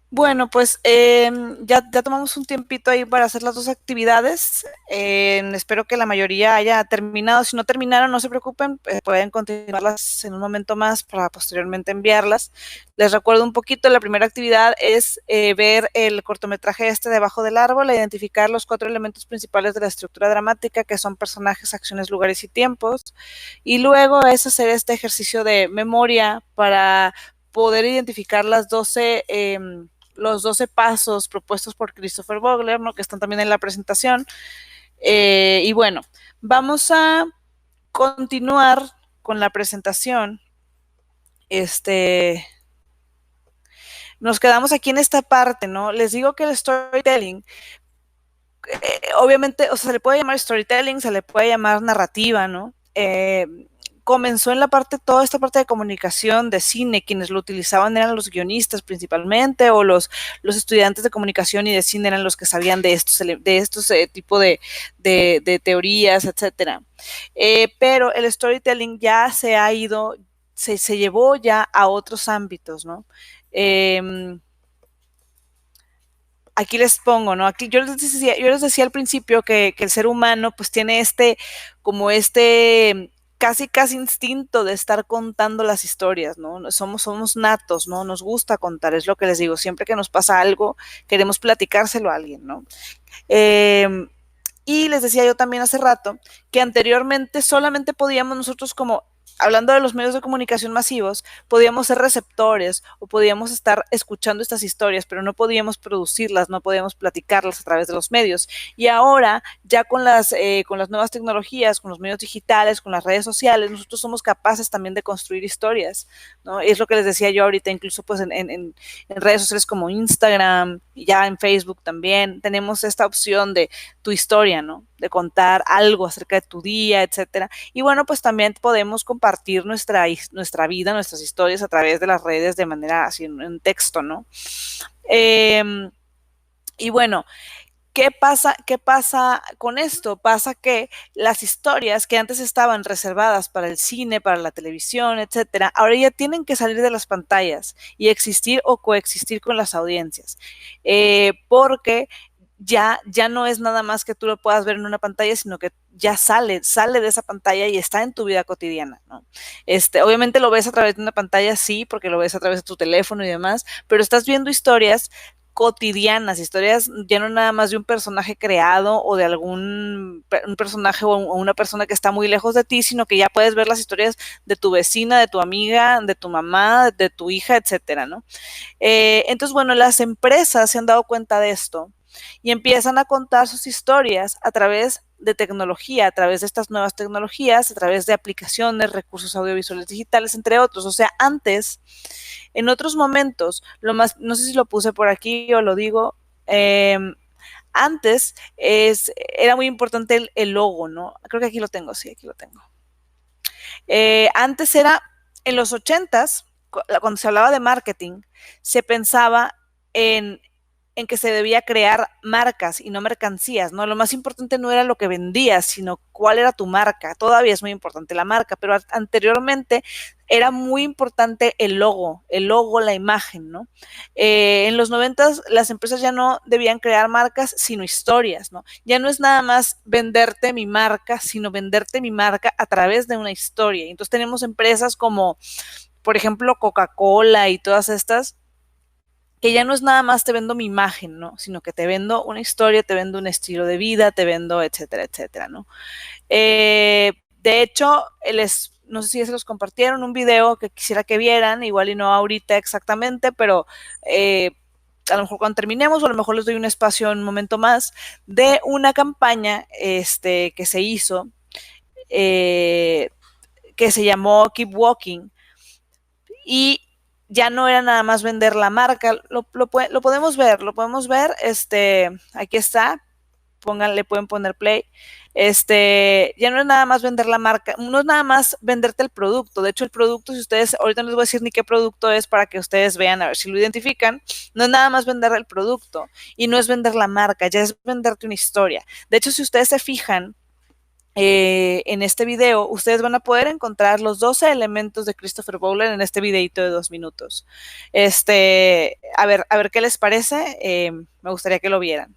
Bueno, pues ya tomamos un tiempito ahí para hacer las dos actividades. Espero que la mayoría haya terminado. Si no terminaron, no se preocupen, pueden continuarlas en un momento más para posteriormente enviarlas. Les recuerdo un poquito, la primera actividad es ver el cortometraje debajo del árbol, identificar los 4 elementos principales de la estructura dramática, que son personajes, acciones, lugares y tiempos. Y luego es hacer este ejercicio de memoria para poder identificar los 12 pasos propuestos por Christopher Vogler, ¿no? Que están también en la presentación. Y bueno, vamos a continuar con la presentación. Nos quedamos aquí en esta parte, ¿no? Les digo que el storytelling, obviamente, o sea, se le puede llamar storytelling, se le puede llamar narrativa, ¿no? Comenzó en toda esta parte de comunicación, de cine, quienes lo utilizaban eran los guionistas principalmente, o los estudiantes de comunicación y de cine eran los que sabían de estos tipo de teorías, etcétera. Pero el storytelling ya se ha ido, se llevó ya a otros ámbitos, ¿no? Aquí les pongo, ¿no? Aquí yo les decía al principio que el ser humano pues tiene como casi instinto de estar contando las historias, ¿no? Somos natos, ¿no? Nos gusta contar, es lo que les digo, siempre que nos pasa algo, queremos platicárselo a alguien, ¿no? Y les decía yo también hace rato que anteriormente solamente podíamos nosotros como hablando de los medios de comunicación masivos, podíamos ser receptores o podíamos estar escuchando estas historias, pero no podíamos producirlas, no podíamos platicarlas a través de los medios. Y ahora, ya con las nuevas tecnologías, con los medios digitales, con las redes sociales, nosotros somos capaces también de construir historias, ¿no? Y es lo que les decía yo ahorita, incluso pues en redes sociales como Instagram, ya en Facebook también, tenemos esta opción de tu historia, ¿no? De contar algo acerca de tu día, etcétera. Y bueno, pues también podemos compartir nuestra vida, nuestras historias a través de las redes de manera así en texto, ¿no? Y bueno, ¿qué pasa con esto? Pasa que las historias que antes estaban reservadas para el cine, para la televisión, etcétera, ahora ya tienen que salir de las pantallas y existir o coexistir con las audiencias. Porque ya no es nada más que tú lo puedas ver en una pantalla, sino que ya sale de esa pantalla y está en tu vida cotidiana, ¿no? Obviamente lo ves a través de una pantalla, sí, porque lo ves a través de tu teléfono y demás, pero estás viendo historias cotidianas, historias ya no nada más de un personaje creado o de un personaje o una persona que está muy lejos de ti, sino que ya puedes ver las historias de tu vecina, de tu amiga, de tu mamá, de tu hija, etcétera, ¿no? Entonces, bueno, las empresas se han dado cuenta de esto y empiezan a contar sus historias a través de tecnología, a través de estas nuevas tecnologías, a través de aplicaciones, recursos audiovisuales digitales, entre otros. O sea, antes, en otros momentos, no sé si lo puse por aquí o lo digo, antes era muy importante el logo, ¿no? Creo que aquí lo tengo, sí, aquí lo tengo. Antes era, en los 80s, cuando se hablaba de marketing, se pensaba en que se debía crear marcas y no mercancías, ¿no? Lo más importante no era lo que vendías, sino cuál era tu marca. Todavía es muy importante la marca, pero anteriormente era muy importante el logo, la imagen, ¿no? En los 90s las empresas ya no debían crear marcas, sino historias, ¿no? Ya no es nada más venderte mi marca, sino venderte mi marca a través de una historia. Entonces tenemos empresas como, por ejemplo, Coca-Cola y todas estas, que ya no es nada más te vendo mi imagen, ¿no? Sino que te vendo una historia, te vendo un estilo de vida, te vendo, etcétera, etcétera, ¿no? De hecho, no sé si ya se los compartieron, un video que quisiera que vieran, igual y no ahorita exactamente, pero a lo mejor cuando terminemos, o a lo mejor les doy un espacio en un momento más, de una campaña que se hizo, que se llamó Keep Walking, y ya no era nada más vender la marca, lo podemos ver, aquí está, le pueden poner play. Ya no es nada más vender la marca, no es nada más venderte el producto. De hecho, el producto, si ustedes, ahorita no les voy a decir ni qué producto es para que ustedes vean a ver si lo identifican, no es nada más vender el producto y no es vender la marca, ya es venderte una historia. De hecho, si ustedes se fijan, en este video, ustedes van a poder encontrar los 12 elementos de Christopher Bowler en este videito de 2 minutos. A ver qué les parece. Me gustaría que lo vieran.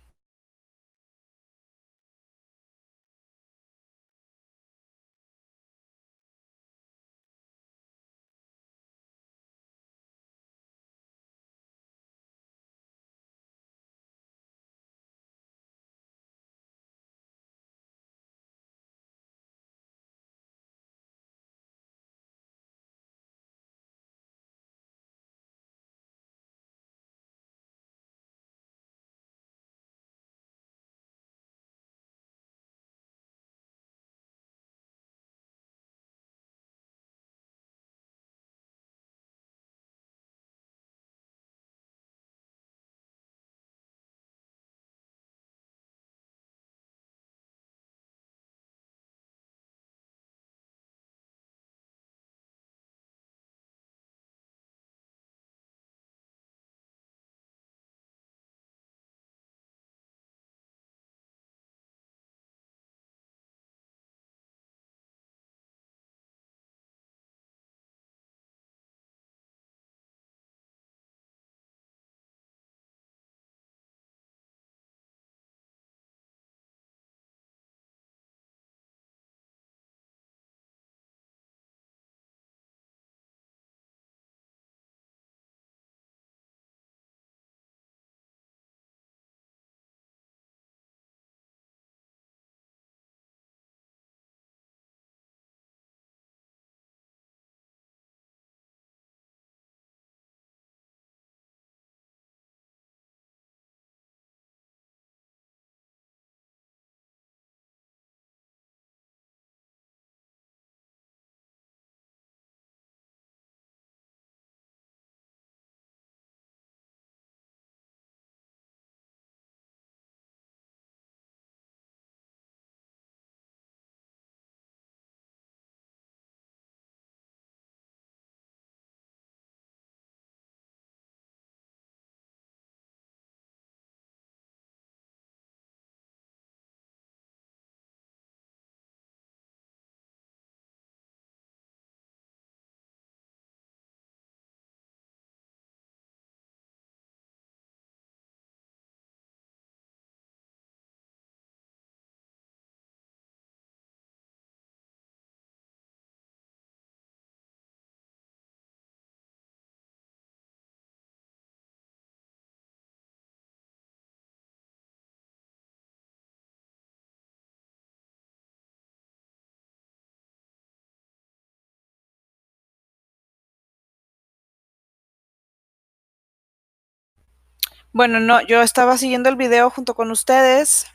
Bueno, no, yo estaba siguiendo el video junto con ustedes.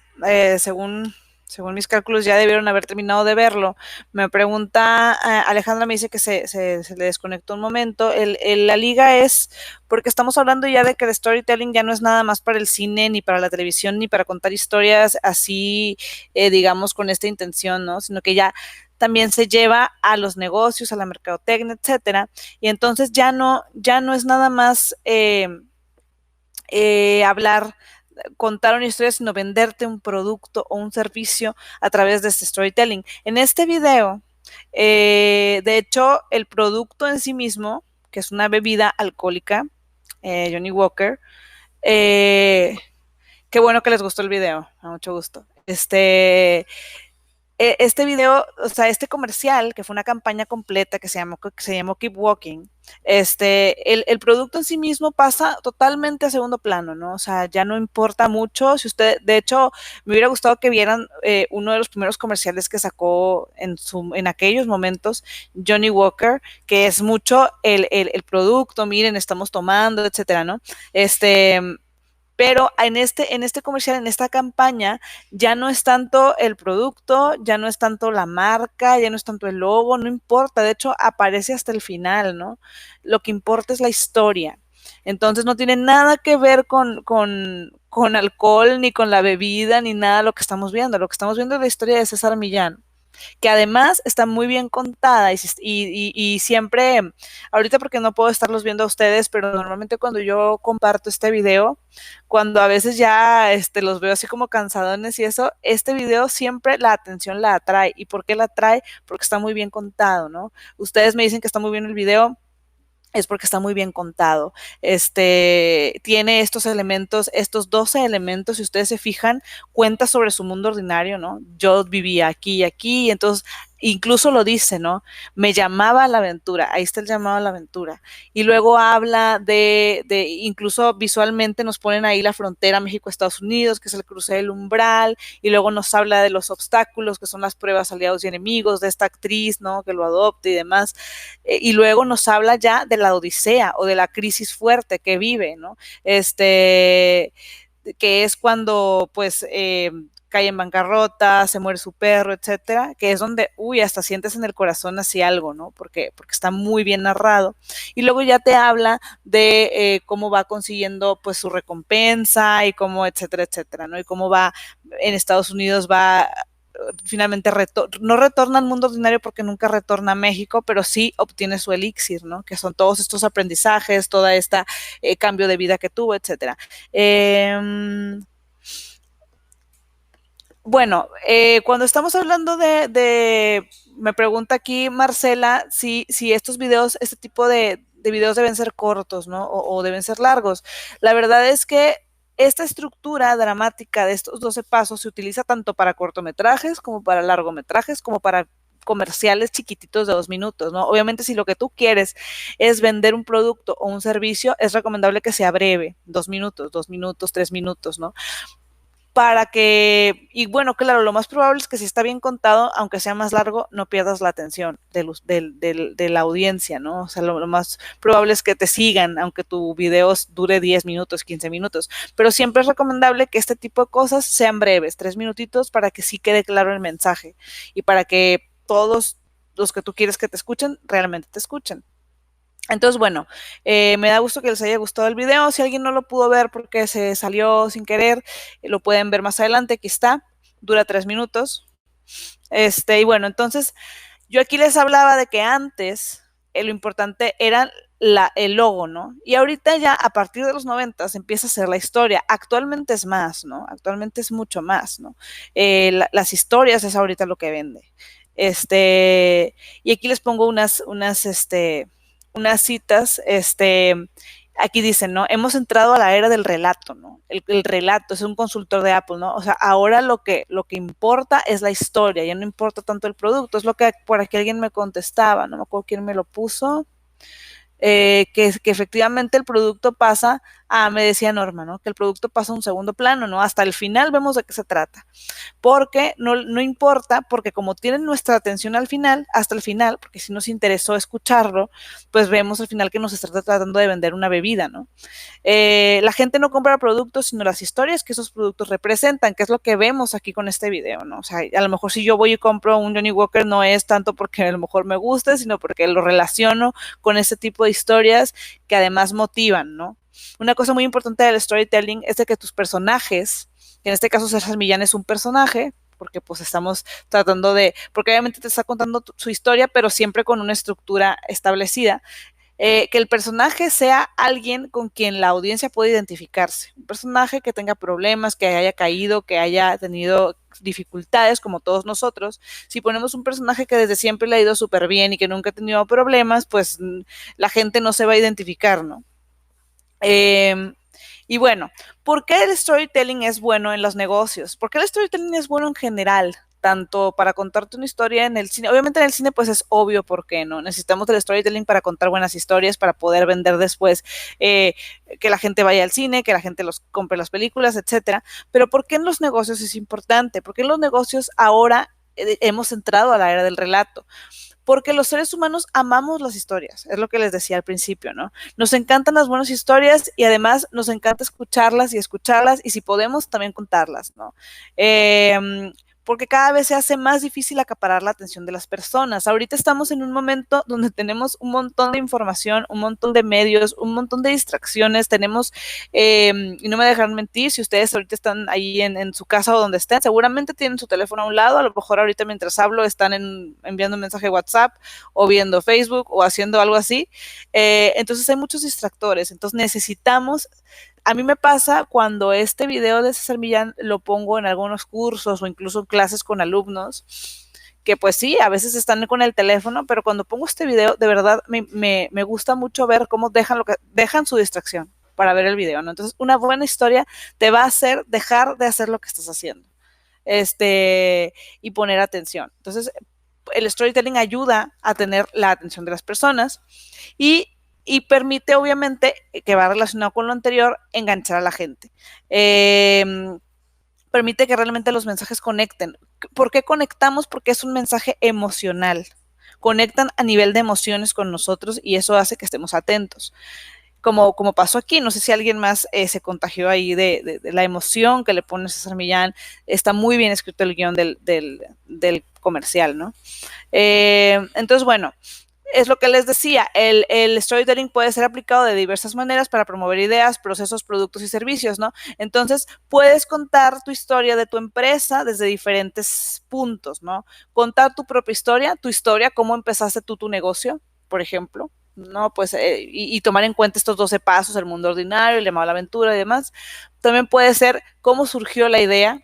Según mis cálculos, ya debieron haber terminado de verlo. Me pregunta, Alejandra me dice que se le desconectó un momento. La liga es porque estamos hablando ya de que el storytelling ya no es nada más para el cine, ni para la televisión, ni para contar historias así, digamos, con esta intención, ¿no? Sino que ya también se lleva a los negocios, a la mercadotecnia, etcétera. Y entonces ya no es nada más hablar, contar una historia, sino venderte un producto o un servicio a través de este storytelling. En este video, de hecho, el producto en sí mismo, que es una bebida alcohólica, Johnny Walker, qué bueno que les gustó el video, a mucho gusto. Este video, o sea, este comercial, que fue una campaña completa que se llamó Keep Walking, el producto en sí mismo pasa totalmente a segundo plano, ¿no? O sea, ya no importa mucho. Si usted, de hecho, me hubiera gustado que vieran uno de los primeros comerciales que sacó en aquellos momentos, Johnny Walker, que es mucho el producto, miren, estamos tomando, etcétera, ¿no? Pero en este comercial, en esta campaña, ya no es tanto el producto, ya no es tanto la marca, ya no es tanto el logo, no importa, de hecho aparece hasta el final, ¿no? Lo que importa es la historia. Entonces no tiene nada que ver con alcohol, ni con la bebida, ni nada de lo que estamos viendo. Lo que estamos viendo es la historia de César Millán. que además está muy bien contada y siempre, ahorita porque no puedo estarlos viendo a ustedes, pero normalmente cuando yo comparto este video, cuando a veces ya los veo así como cansadones y eso, este video siempre la atención la atrae. ¿Y por qué la atrae? Porque está muy bien contado, ¿no? Ustedes me dicen que está muy bien el video, es porque está muy bien contado. Tiene estos elementos, estos 12 elementos, si ustedes se fijan, cuenta sobre su mundo ordinario, ¿no? Yo vivía aquí y aquí, y entonces incluso lo dice, ¿no? Me llamaba a la aventura, ahí está el llamado a la aventura. Y luego habla incluso visualmente nos ponen ahí la frontera México-Estados Unidos, que es el cruce del umbral, y luego nos habla de los obstáculos, que son las pruebas, aliados y enemigos, de esta actriz, ¿no? Que lo adopte y demás. Y luego nos habla ya de la odisea o de la crisis fuerte que vive, ¿no? Que es cuando, pues, cae en bancarrota, se muere su perro, etcétera, que es donde, uy, hasta sientes en el corazón así algo, ¿no? Porque está muy bien narrado. Y luego ya te habla de cómo va consiguiendo, pues, su recompensa y cómo, etcétera, etcétera, ¿no? Y cómo va, en Estados Unidos va finalmente no retorna al mundo ordinario porque nunca retorna a México, pero sí obtiene su elixir, ¿no? Que son todos estos aprendizajes, toda esta cambio de vida que tuvo, etcétera. Bueno, cuando estamos hablando me pregunta aquí Marcela si estos videos, este tipo de videos deben ser cortos, ¿no? O deben ser largos. La verdad es que esta estructura dramática de estos 12 pasos se utiliza tanto para cortometrajes como para largometrajes, como para comerciales chiquititos de 2 minutos, ¿no? Obviamente, si lo que tú quieres es vender un producto o un servicio, es recomendable que sea breve, 2 minutos, 3 minutos, ¿no? Para que, y bueno, claro, lo más probable es que si está bien contado, aunque sea más largo, no pierdas la atención de la audiencia, ¿no? O sea, lo más probable es que te sigan, aunque tu video dure 10 minutos, 15 minutos, pero siempre es recomendable que este tipo de cosas sean breves, 3 minutitos, para que sí quede claro el mensaje y para que todos los que tú quieres que te escuchen, realmente te escuchen. Entonces, bueno, me da gusto que les haya gustado el video. Si alguien no lo pudo ver porque se salió sin querer, lo pueden ver más adelante. Aquí está, dura 3 minutos. Y bueno, entonces yo aquí les hablaba de que antes lo importante era el logo, ¿no? Y ahorita ya a partir de los 90 empieza a ser la historia. Actualmente es más, ¿no? Actualmente es mucho más, ¿no? Las historias es ahorita lo que vende. Y aquí les pongo unas citas, aquí dicen, ¿no? Hemos entrado a la era del relato, ¿no? El relato es un consultor de Apple, ¿no? O sea, ahora lo que importa es la historia, ya no importa tanto el producto, es lo que por aquí alguien me contestaba, no me acuerdo quién me lo puso. Que efectivamente el producto pasa me decía Norma, ¿no? Que el producto pasa a un segundo plano, ¿no? Hasta el final vemos de qué se trata. Porque no importa, porque como tienen nuestra atención al final, hasta el final, porque si nos interesó escucharlo, pues vemos al final que nos está tratando de vender una bebida, ¿no? La gente no compra productos, sino las historias que esos productos representan, que es lo que vemos aquí con este video, ¿no? O sea, a lo mejor si yo voy y compro un Johnny Walker, no es tanto porque a lo mejor me guste, sino porque lo relaciono con ese tipo de historias que además motivan, ¿no? Una cosa muy importante del storytelling es de que tus personajes, que en este caso César Millán es un personaje, porque pues estamos tratando porque obviamente te está contando su historia, pero siempre con una estructura establecida. Que el personaje sea alguien con quien la audiencia puede identificarse. Un personaje que tenga problemas, que haya caído, que haya tenido dificultades como todos nosotros. Si ponemos un personaje que desde siempre le ha ido súper bien y que nunca ha tenido problemas, pues la gente no se va a identificar, ¿no? Y bueno, ¿por qué el storytelling es bueno en los negocios? ¿Por qué el storytelling es bueno en general? Tanto para contarte una historia en el cine, obviamente en el cine pues es obvio por qué, ¿no? Necesitamos el storytelling para contar buenas historias, para poder vender después, que la gente vaya al cine, que la gente los compre las películas, etcétera. Pero ¿por qué en los negocios es importante? Porque en los negocios ahora hemos entrado a la era del relato. Porque los seres humanos amamos las historias, es lo que les decía al principio, ¿no? Nos encantan las buenas historias y además nos encanta escucharlas y si podemos también contarlas, ¿no? porque cada vez se hace más difícil acaparar la atención de las personas. Ahorita estamos en un momento donde tenemos un montón de información, un montón de medios, un montón de distracciones, tenemos, y no me dejan mentir, si ustedes ahorita están ahí en su casa o donde estén, seguramente tienen su teléfono a un lado, a lo mejor ahorita mientras hablo están enviando un mensaje de WhatsApp o viendo Facebook o haciendo algo así, entonces hay muchos distractores, entonces necesitamos. A mí me pasa cuando este video de César Millán lo pongo en algunos cursos o incluso en clases con alumnos, que pues sí, a veces están con el teléfono, pero cuando pongo este video, de verdad me gusta mucho ver cómo dejan su distracción para ver el video, ¿no? Entonces, una buena historia te va a hacer dejar de hacer lo que estás haciendo, y poner atención. Entonces, el storytelling ayuda a tener la atención de las personas y permite, obviamente, que va relacionado con lo anterior, enganchar a la gente. Permite que realmente los mensajes conecten. ¿Por qué conectamos? Porque es un mensaje emocional. Conectan a nivel de emociones con nosotros y eso hace que estemos atentos. Como pasó aquí, no sé si alguien más se contagió ahí de la emoción que le pone César Millán. Está muy bien escrito el guión del comercial, ¿no? Entonces, bueno, es lo que les decía, el storytelling puede ser aplicado de diversas maneras para promover ideas, procesos, productos y servicios, ¿no? Entonces, puedes contar tu historia de tu empresa desde diferentes puntos, ¿no? Contar tu propia historia, cómo empezaste tú tu negocio, por ejemplo, ¿no? Pues, y tomar en cuenta estos 12 pasos, el mundo ordinario, el llamado a la aventura y demás. También puede ser cómo surgió la idea,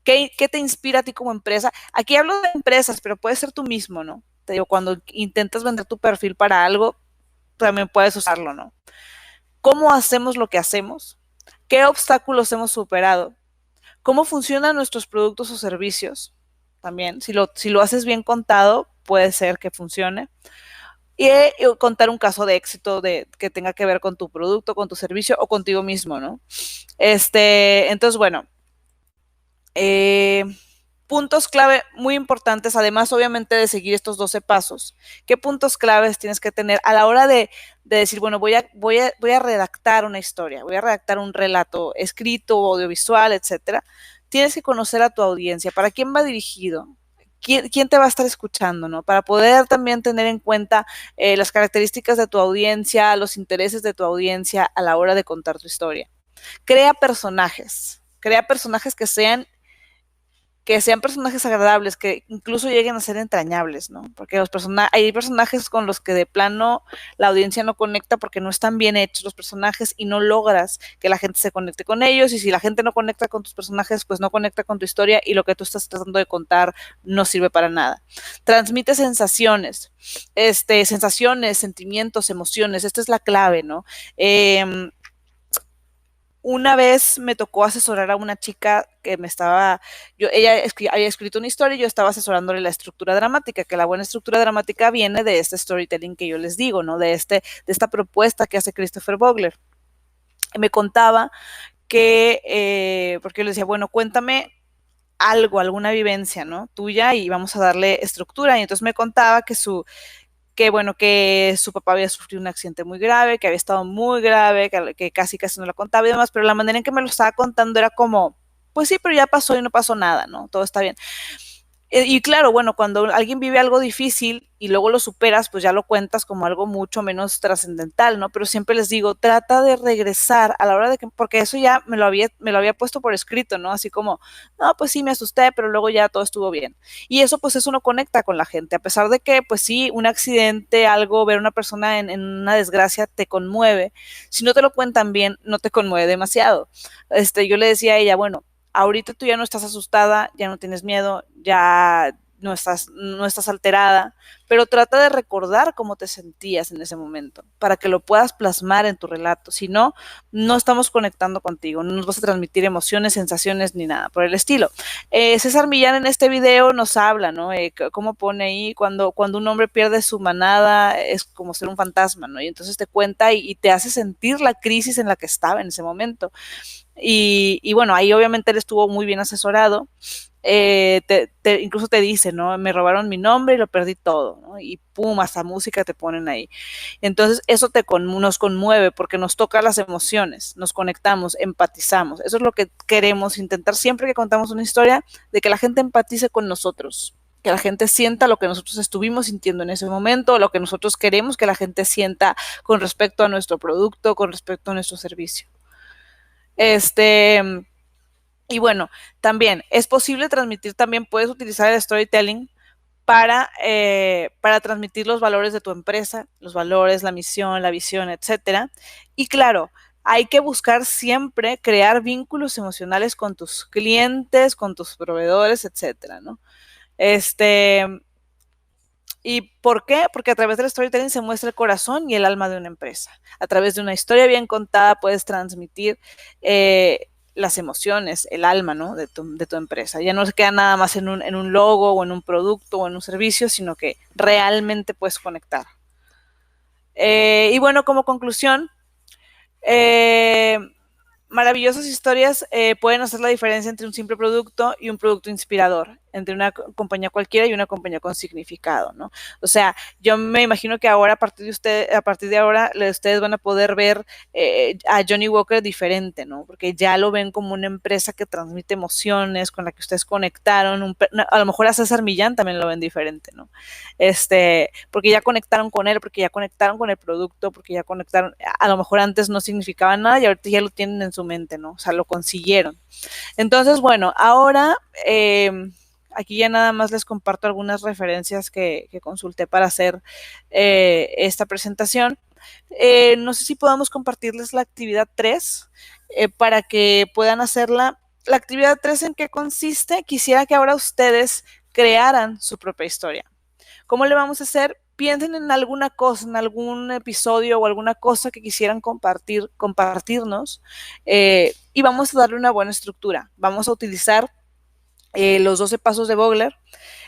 ¿qué te inspira a ti como empresa? Aquí hablo de empresas, pero puede ser tú mismo, ¿no? Te digo, cuando intentas vender tu perfil para algo, también puedes usarlo, ¿no? ¿Cómo hacemos lo que hacemos? ¿Qué obstáculos hemos superado? ¿Cómo funcionan nuestros productos o servicios? También, si lo haces bien contado, puede ser que funcione. Y contar un caso de éxito que tenga que ver con tu producto, con tu servicio o contigo mismo, ¿no? Entonces, bueno, puntos clave muy importantes, además obviamente de seguir estos 12 pasos. ¿Qué puntos claves tienes que tener a la hora de decir, bueno, voy a redactar una historia, voy a redactar un relato escrito, audiovisual, etcétera? Tienes que conocer a tu audiencia, para quién va dirigido, quién te va a estar escuchando, ¿no? Para poder también tener en cuenta las características de tu audiencia, los intereses de tu audiencia a la hora de contar tu historia. Crea personajes que sean personajes agradables, que incluso lleguen a ser entrañables, ¿no? Porque hay personajes con los que de plano la audiencia no conecta porque no están bien hechos los personajes y no logras que la gente se conecte con ellos, y si la gente no conecta con tus personajes, pues no conecta con tu historia y lo que tú estás tratando de contar no sirve para nada. Transmite sensaciones, sentimientos, emociones, esta es la clave, ¿no? Una vez me tocó asesorar a una chica que ella había escrito una historia y yo estaba asesorándole la estructura dramática, que la buena estructura dramática viene de este storytelling que yo les digo, ¿no? De esta propuesta que hace Christopher Vogler. Me contaba porque yo le decía, bueno, cuéntame alguna vivencia, ¿no? Tuya, y vamos a darle estructura. Y entonces me contaba que su papá había sufrido un accidente muy grave, que había estado muy grave, que casi no la contaba y demás, pero la manera en que me lo estaba contando era como, pues sí, pero ya pasó y no pasó nada, ¿no? Todo está bien. Y claro, bueno, cuando alguien vive algo difícil y luego lo superas, pues ya lo cuentas como algo mucho menos trascendental, ¿no? Pero siempre les digo, trata de regresar a la hora de que, porque eso ya me lo había puesto por escrito, ¿no? Así como, no, pues sí, me asusté, pero luego ya todo estuvo bien. Y eso, pues eso no conecta con la gente, a pesar de que, pues sí, un accidente, algo, ver a una persona en una desgracia te conmueve. Si no te lo cuentan bien, no te conmueve demasiado. Yo le decía a ella, bueno, ahorita tú ya no estás asustada, ya no tienes miedo, ya no estás alterada, pero trata de recordar cómo te sentías en ese momento para que lo puedas plasmar en tu relato. Si no, no estamos conectando contigo, no nos vas a transmitir emociones, sensaciones ni nada por el estilo. César Millán en este video nos habla, ¿no? Cómo pone ahí, cuando un hombre pierde su manada es como ser un fantasma, ¿no? Y entonces te cuenta y te hace sentir la crisis en la que estaba en ese momento. Y bueno, ahí obviamente él estuvo muy bien asesorado. Incluso te dice, ¿no? Me robaron mi nombre y lo perdí todo, ¿no? Y pum, hasta música te ponen ahí. Entonces, eso nos conmueve porque nos toca las emociones, nos conectamos, empatizamos. Eso es lo que queremos, intentar siempre que contamos una historia, de que la gente empatice con nosotros, que la gente sienta lo que nosotros estuvimos sintiendo en ese momento, lo que nosotros queremos que la gente sienta con respecto a nuestro producto, con respecto a nuestro servicio. Y bueno, también es posible transmitir, también puedes utilizar el storytelling para transmitir los valores de tu empresa, los valores, la misión, la visión, etcétera. Y claro, hay que buscar siempre crear vínculos emocionales con tus clientes, con tus proveedores, etcétera, ¿no? ¿Y por qué? Porque a través del storytelling se muestra el corazón y el alma de una empresa. A través de una historia bien contada puedes transmitir las emociones, el alma, ¿no? de tu empresa. Ya no se queda nada más en un logo o en un producto o en un servicio, sino que realmente puedes conectar. Y bueno, como conclusión, maravillosas historias pueden hacer la diferencia entre un simple producto y un producto inspirador, entre una compañía cualquiera y una compañía con significado, ¿no? O sea, yo me imagino que ahora, a partir de ahora, ustedes van a poder ver a Johnnie Walker diferente, ¿no? Porque ya lo ven como una empresa que transmite emociones, con la que ustedes conectaron. A lo mejor a César Millán también lo ven diferente, ¿no? Porque ya conectaron con él, porque ya conectaron con el producto, porque ya conectaron, a lo mejor antes no significaba nada y ahorita ya lo tienen en su mente, ¿no? O sea, lo consiguieron. Entonces, bueno, ahora aquí ya nada más les comparto algunas referencias que consulté para hacer esta presentación. No sé si podamos compartirles la actividad 3 para que puedan hacerla. La actividad 3, ¿en qué consiste? Quisiera que ahora ustedes crearan su propia historia. ¿Cómo le vamos a hacer? Piensen en alguna cosa, en algún episodio o alguna cosa que quisieran compartirnos y vamos a darle una buena estructura. Vamos a utilizar los 12 pasos de Vogler.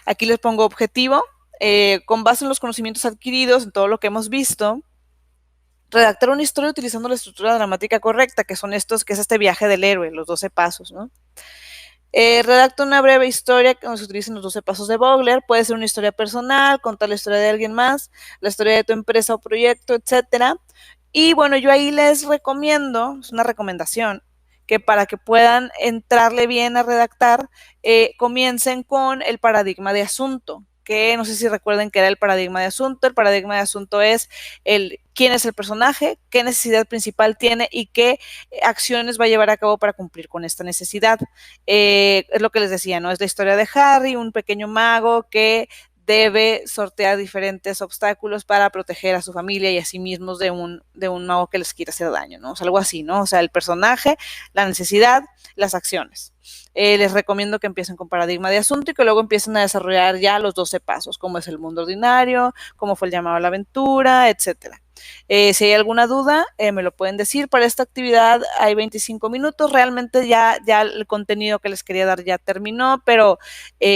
Aquí les pongo objetivo, con base en los conocimientos adquiridos, en todo lo que hemos visto, redactar una historia utilizando la estructura dramática correcta, que es este viaje del héroe, los 12 pasos, ¿no? Redacta una breve historia que se utilicen los 12 pasos de Vogler. Puede ser una historia personal, contar la historia de alguien más, la historia de tu empresa o proyecto, etcétera. Y bueno, yo ahí les recomiendo, es una recomendación, que para que puedan entrarle bien a redactar, comiencen con el paradigma de asunto, que no sé si recuerden que era el paradigma de asunto. El paradigma de asunto es quién es el personaje, qué necesidad principal tiene y qué acciones va a llevar a cabo para cumplir con esta necesidad. Es lo que les decía, ¿no? Es la historia de Harry, un pequeño mago que debe sortear diferentes obstáculos para proteger a su familia y a sí mismos de un mago que les quiera hacer daño, ¿no? O sea, algo así, ¿no? O sea, el personaje, la necesidad, las acciones. Les recomiendo que empiecen con paradigma de asunto y que luego empiecen a desarrollar ya los 12 pasos, como es el mundo ordinario, cómo fue el llamado a la aventura, etcétera. Si hay alguna duda, me lo pueden decir. Para esta actividad hay 25 minutos. Realmente ya el contenido que les quería dar ya terminó, pero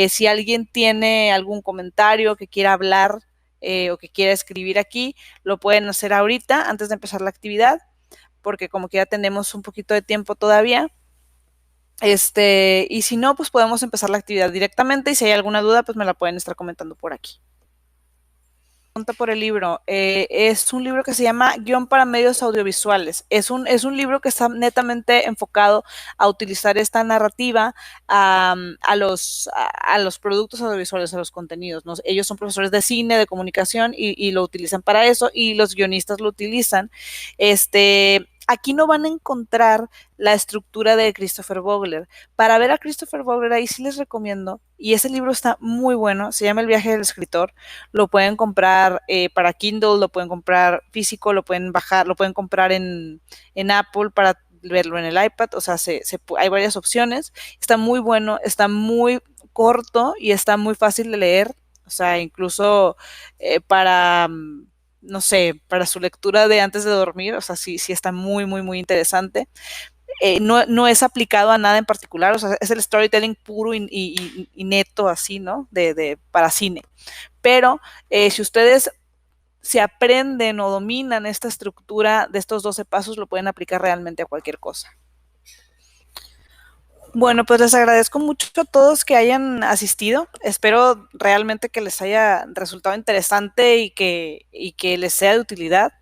si alguien tiene algún comentario que quiera hablar o que quiera escribir aquí, lo pueden hacer ahorita, antes de empezar la actividad, porque como que ya tenemos un poquito de tiempo todavía. Y si no, pues podemos empezar la actividad directamente y si hay alguna duda, pues me la pueden estar comentando por aquí. Por el libro. Es un libro que se llama Guión para medios audiovisuales. Es un libro que está netamente enfocado a utilizar esta narrativa a los productos audiovisuales, a los contenidos, ¿no? Ellos son profesores de cine, de comunicación y lo utilizan para eso y los guionistas lo utilizan. Aquí no van a encontrar la estructura de Christopher Vogler. Para ver a Christopher Vogler ahí sí les recomiendo, y ese libro está muy bueno, se llama El viaje del escritor. Lo pueden comprar para Kindle, lo pueden comprar físico, lo pueden bajar, lo pueden comprar en Apple para verlo en el iPad. O sea, hay varias opciones. Está muy bueno, está muy corto y está muy fácil de leer. O sea, incluso para no sé, para su lectura de antes de dormir. O sea, sí está muy, muy, muy interesante. No es aplicado a nada en particular, o sea, es el storytelling puro y neto, así, ¿no? Para cine. Pero si ustedes se aprenden o dominan esta estructura de estos 12 pasos, lo pueden aplicar realmente a cualquier cosa. Bueno, pues les agradezco mucho a todos que hayan asistido. Espero realmente que les haya resultado interesante y que les sea de utilidad.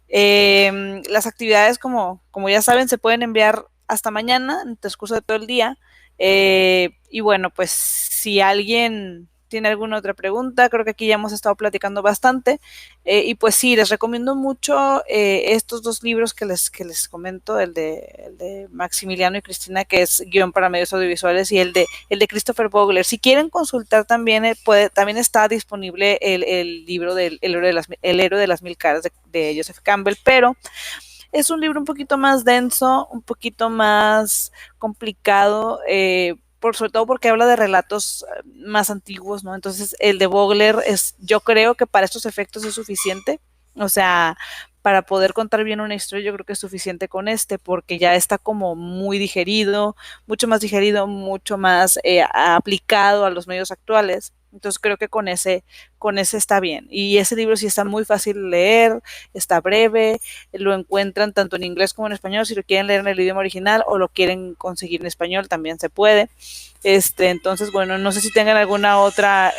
Las actividades, como ya saben, se pueden enviar hasta mañana, en el transcurso de todo el día. Y bueno, pues si alguien tiene alguna otra pregunta, creo que aquí ya hemos estado platicando bastante. Y pues sí, les recomiendo mucho estos dos libros que les comento, el de Maximiliano y Cristina, que es Guión para Medios Audiovisuales, y el de Christopher Vogler. Si quieren consultar también, también está disponible el libro del el héroe de las mil caras de Joseph Campbell, pero es un libro un poquito más denso, un poquito más complicado, sobre todo porque habla de relatos más antiguos, ¿no? Entonces, el de Vogler yo creo que para estos efectos es suficiente. O sea, para poder contar bien una historia, yo creo que es suficiente con porque ya está como muy digerido, mucho más aplicado a los medios actuales. Entonces creo que con ese está bien. Y ese libro sí está muy fácil de leer, está breve, lo encuentran tanto en inglés como en español. Si lo quieren leer en el idioma original o lo quieren conseguir en español, también se puede. Entonces, bueno, no sé si tengan alguna otra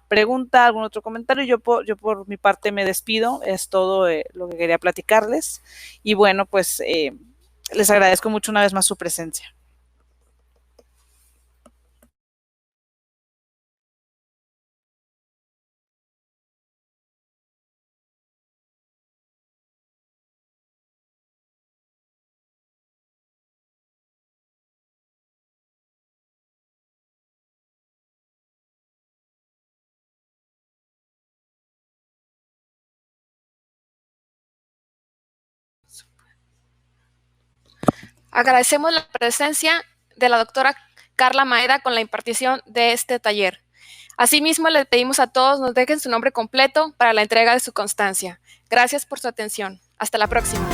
pregunta, algún otro comentario. Yo por mi parte me despido. Es todo lo que quería platicarles. Y bueno, pues les agradezco mucho una vez más su presencia. Agradecemos la presencia de la doctora Carla Maeda con la impartición de este taller. Asimismo, le pedimos a todos nos dejen su nombre completo para la entrega de su constancia. Gracias por su atención. Hasta la próxima.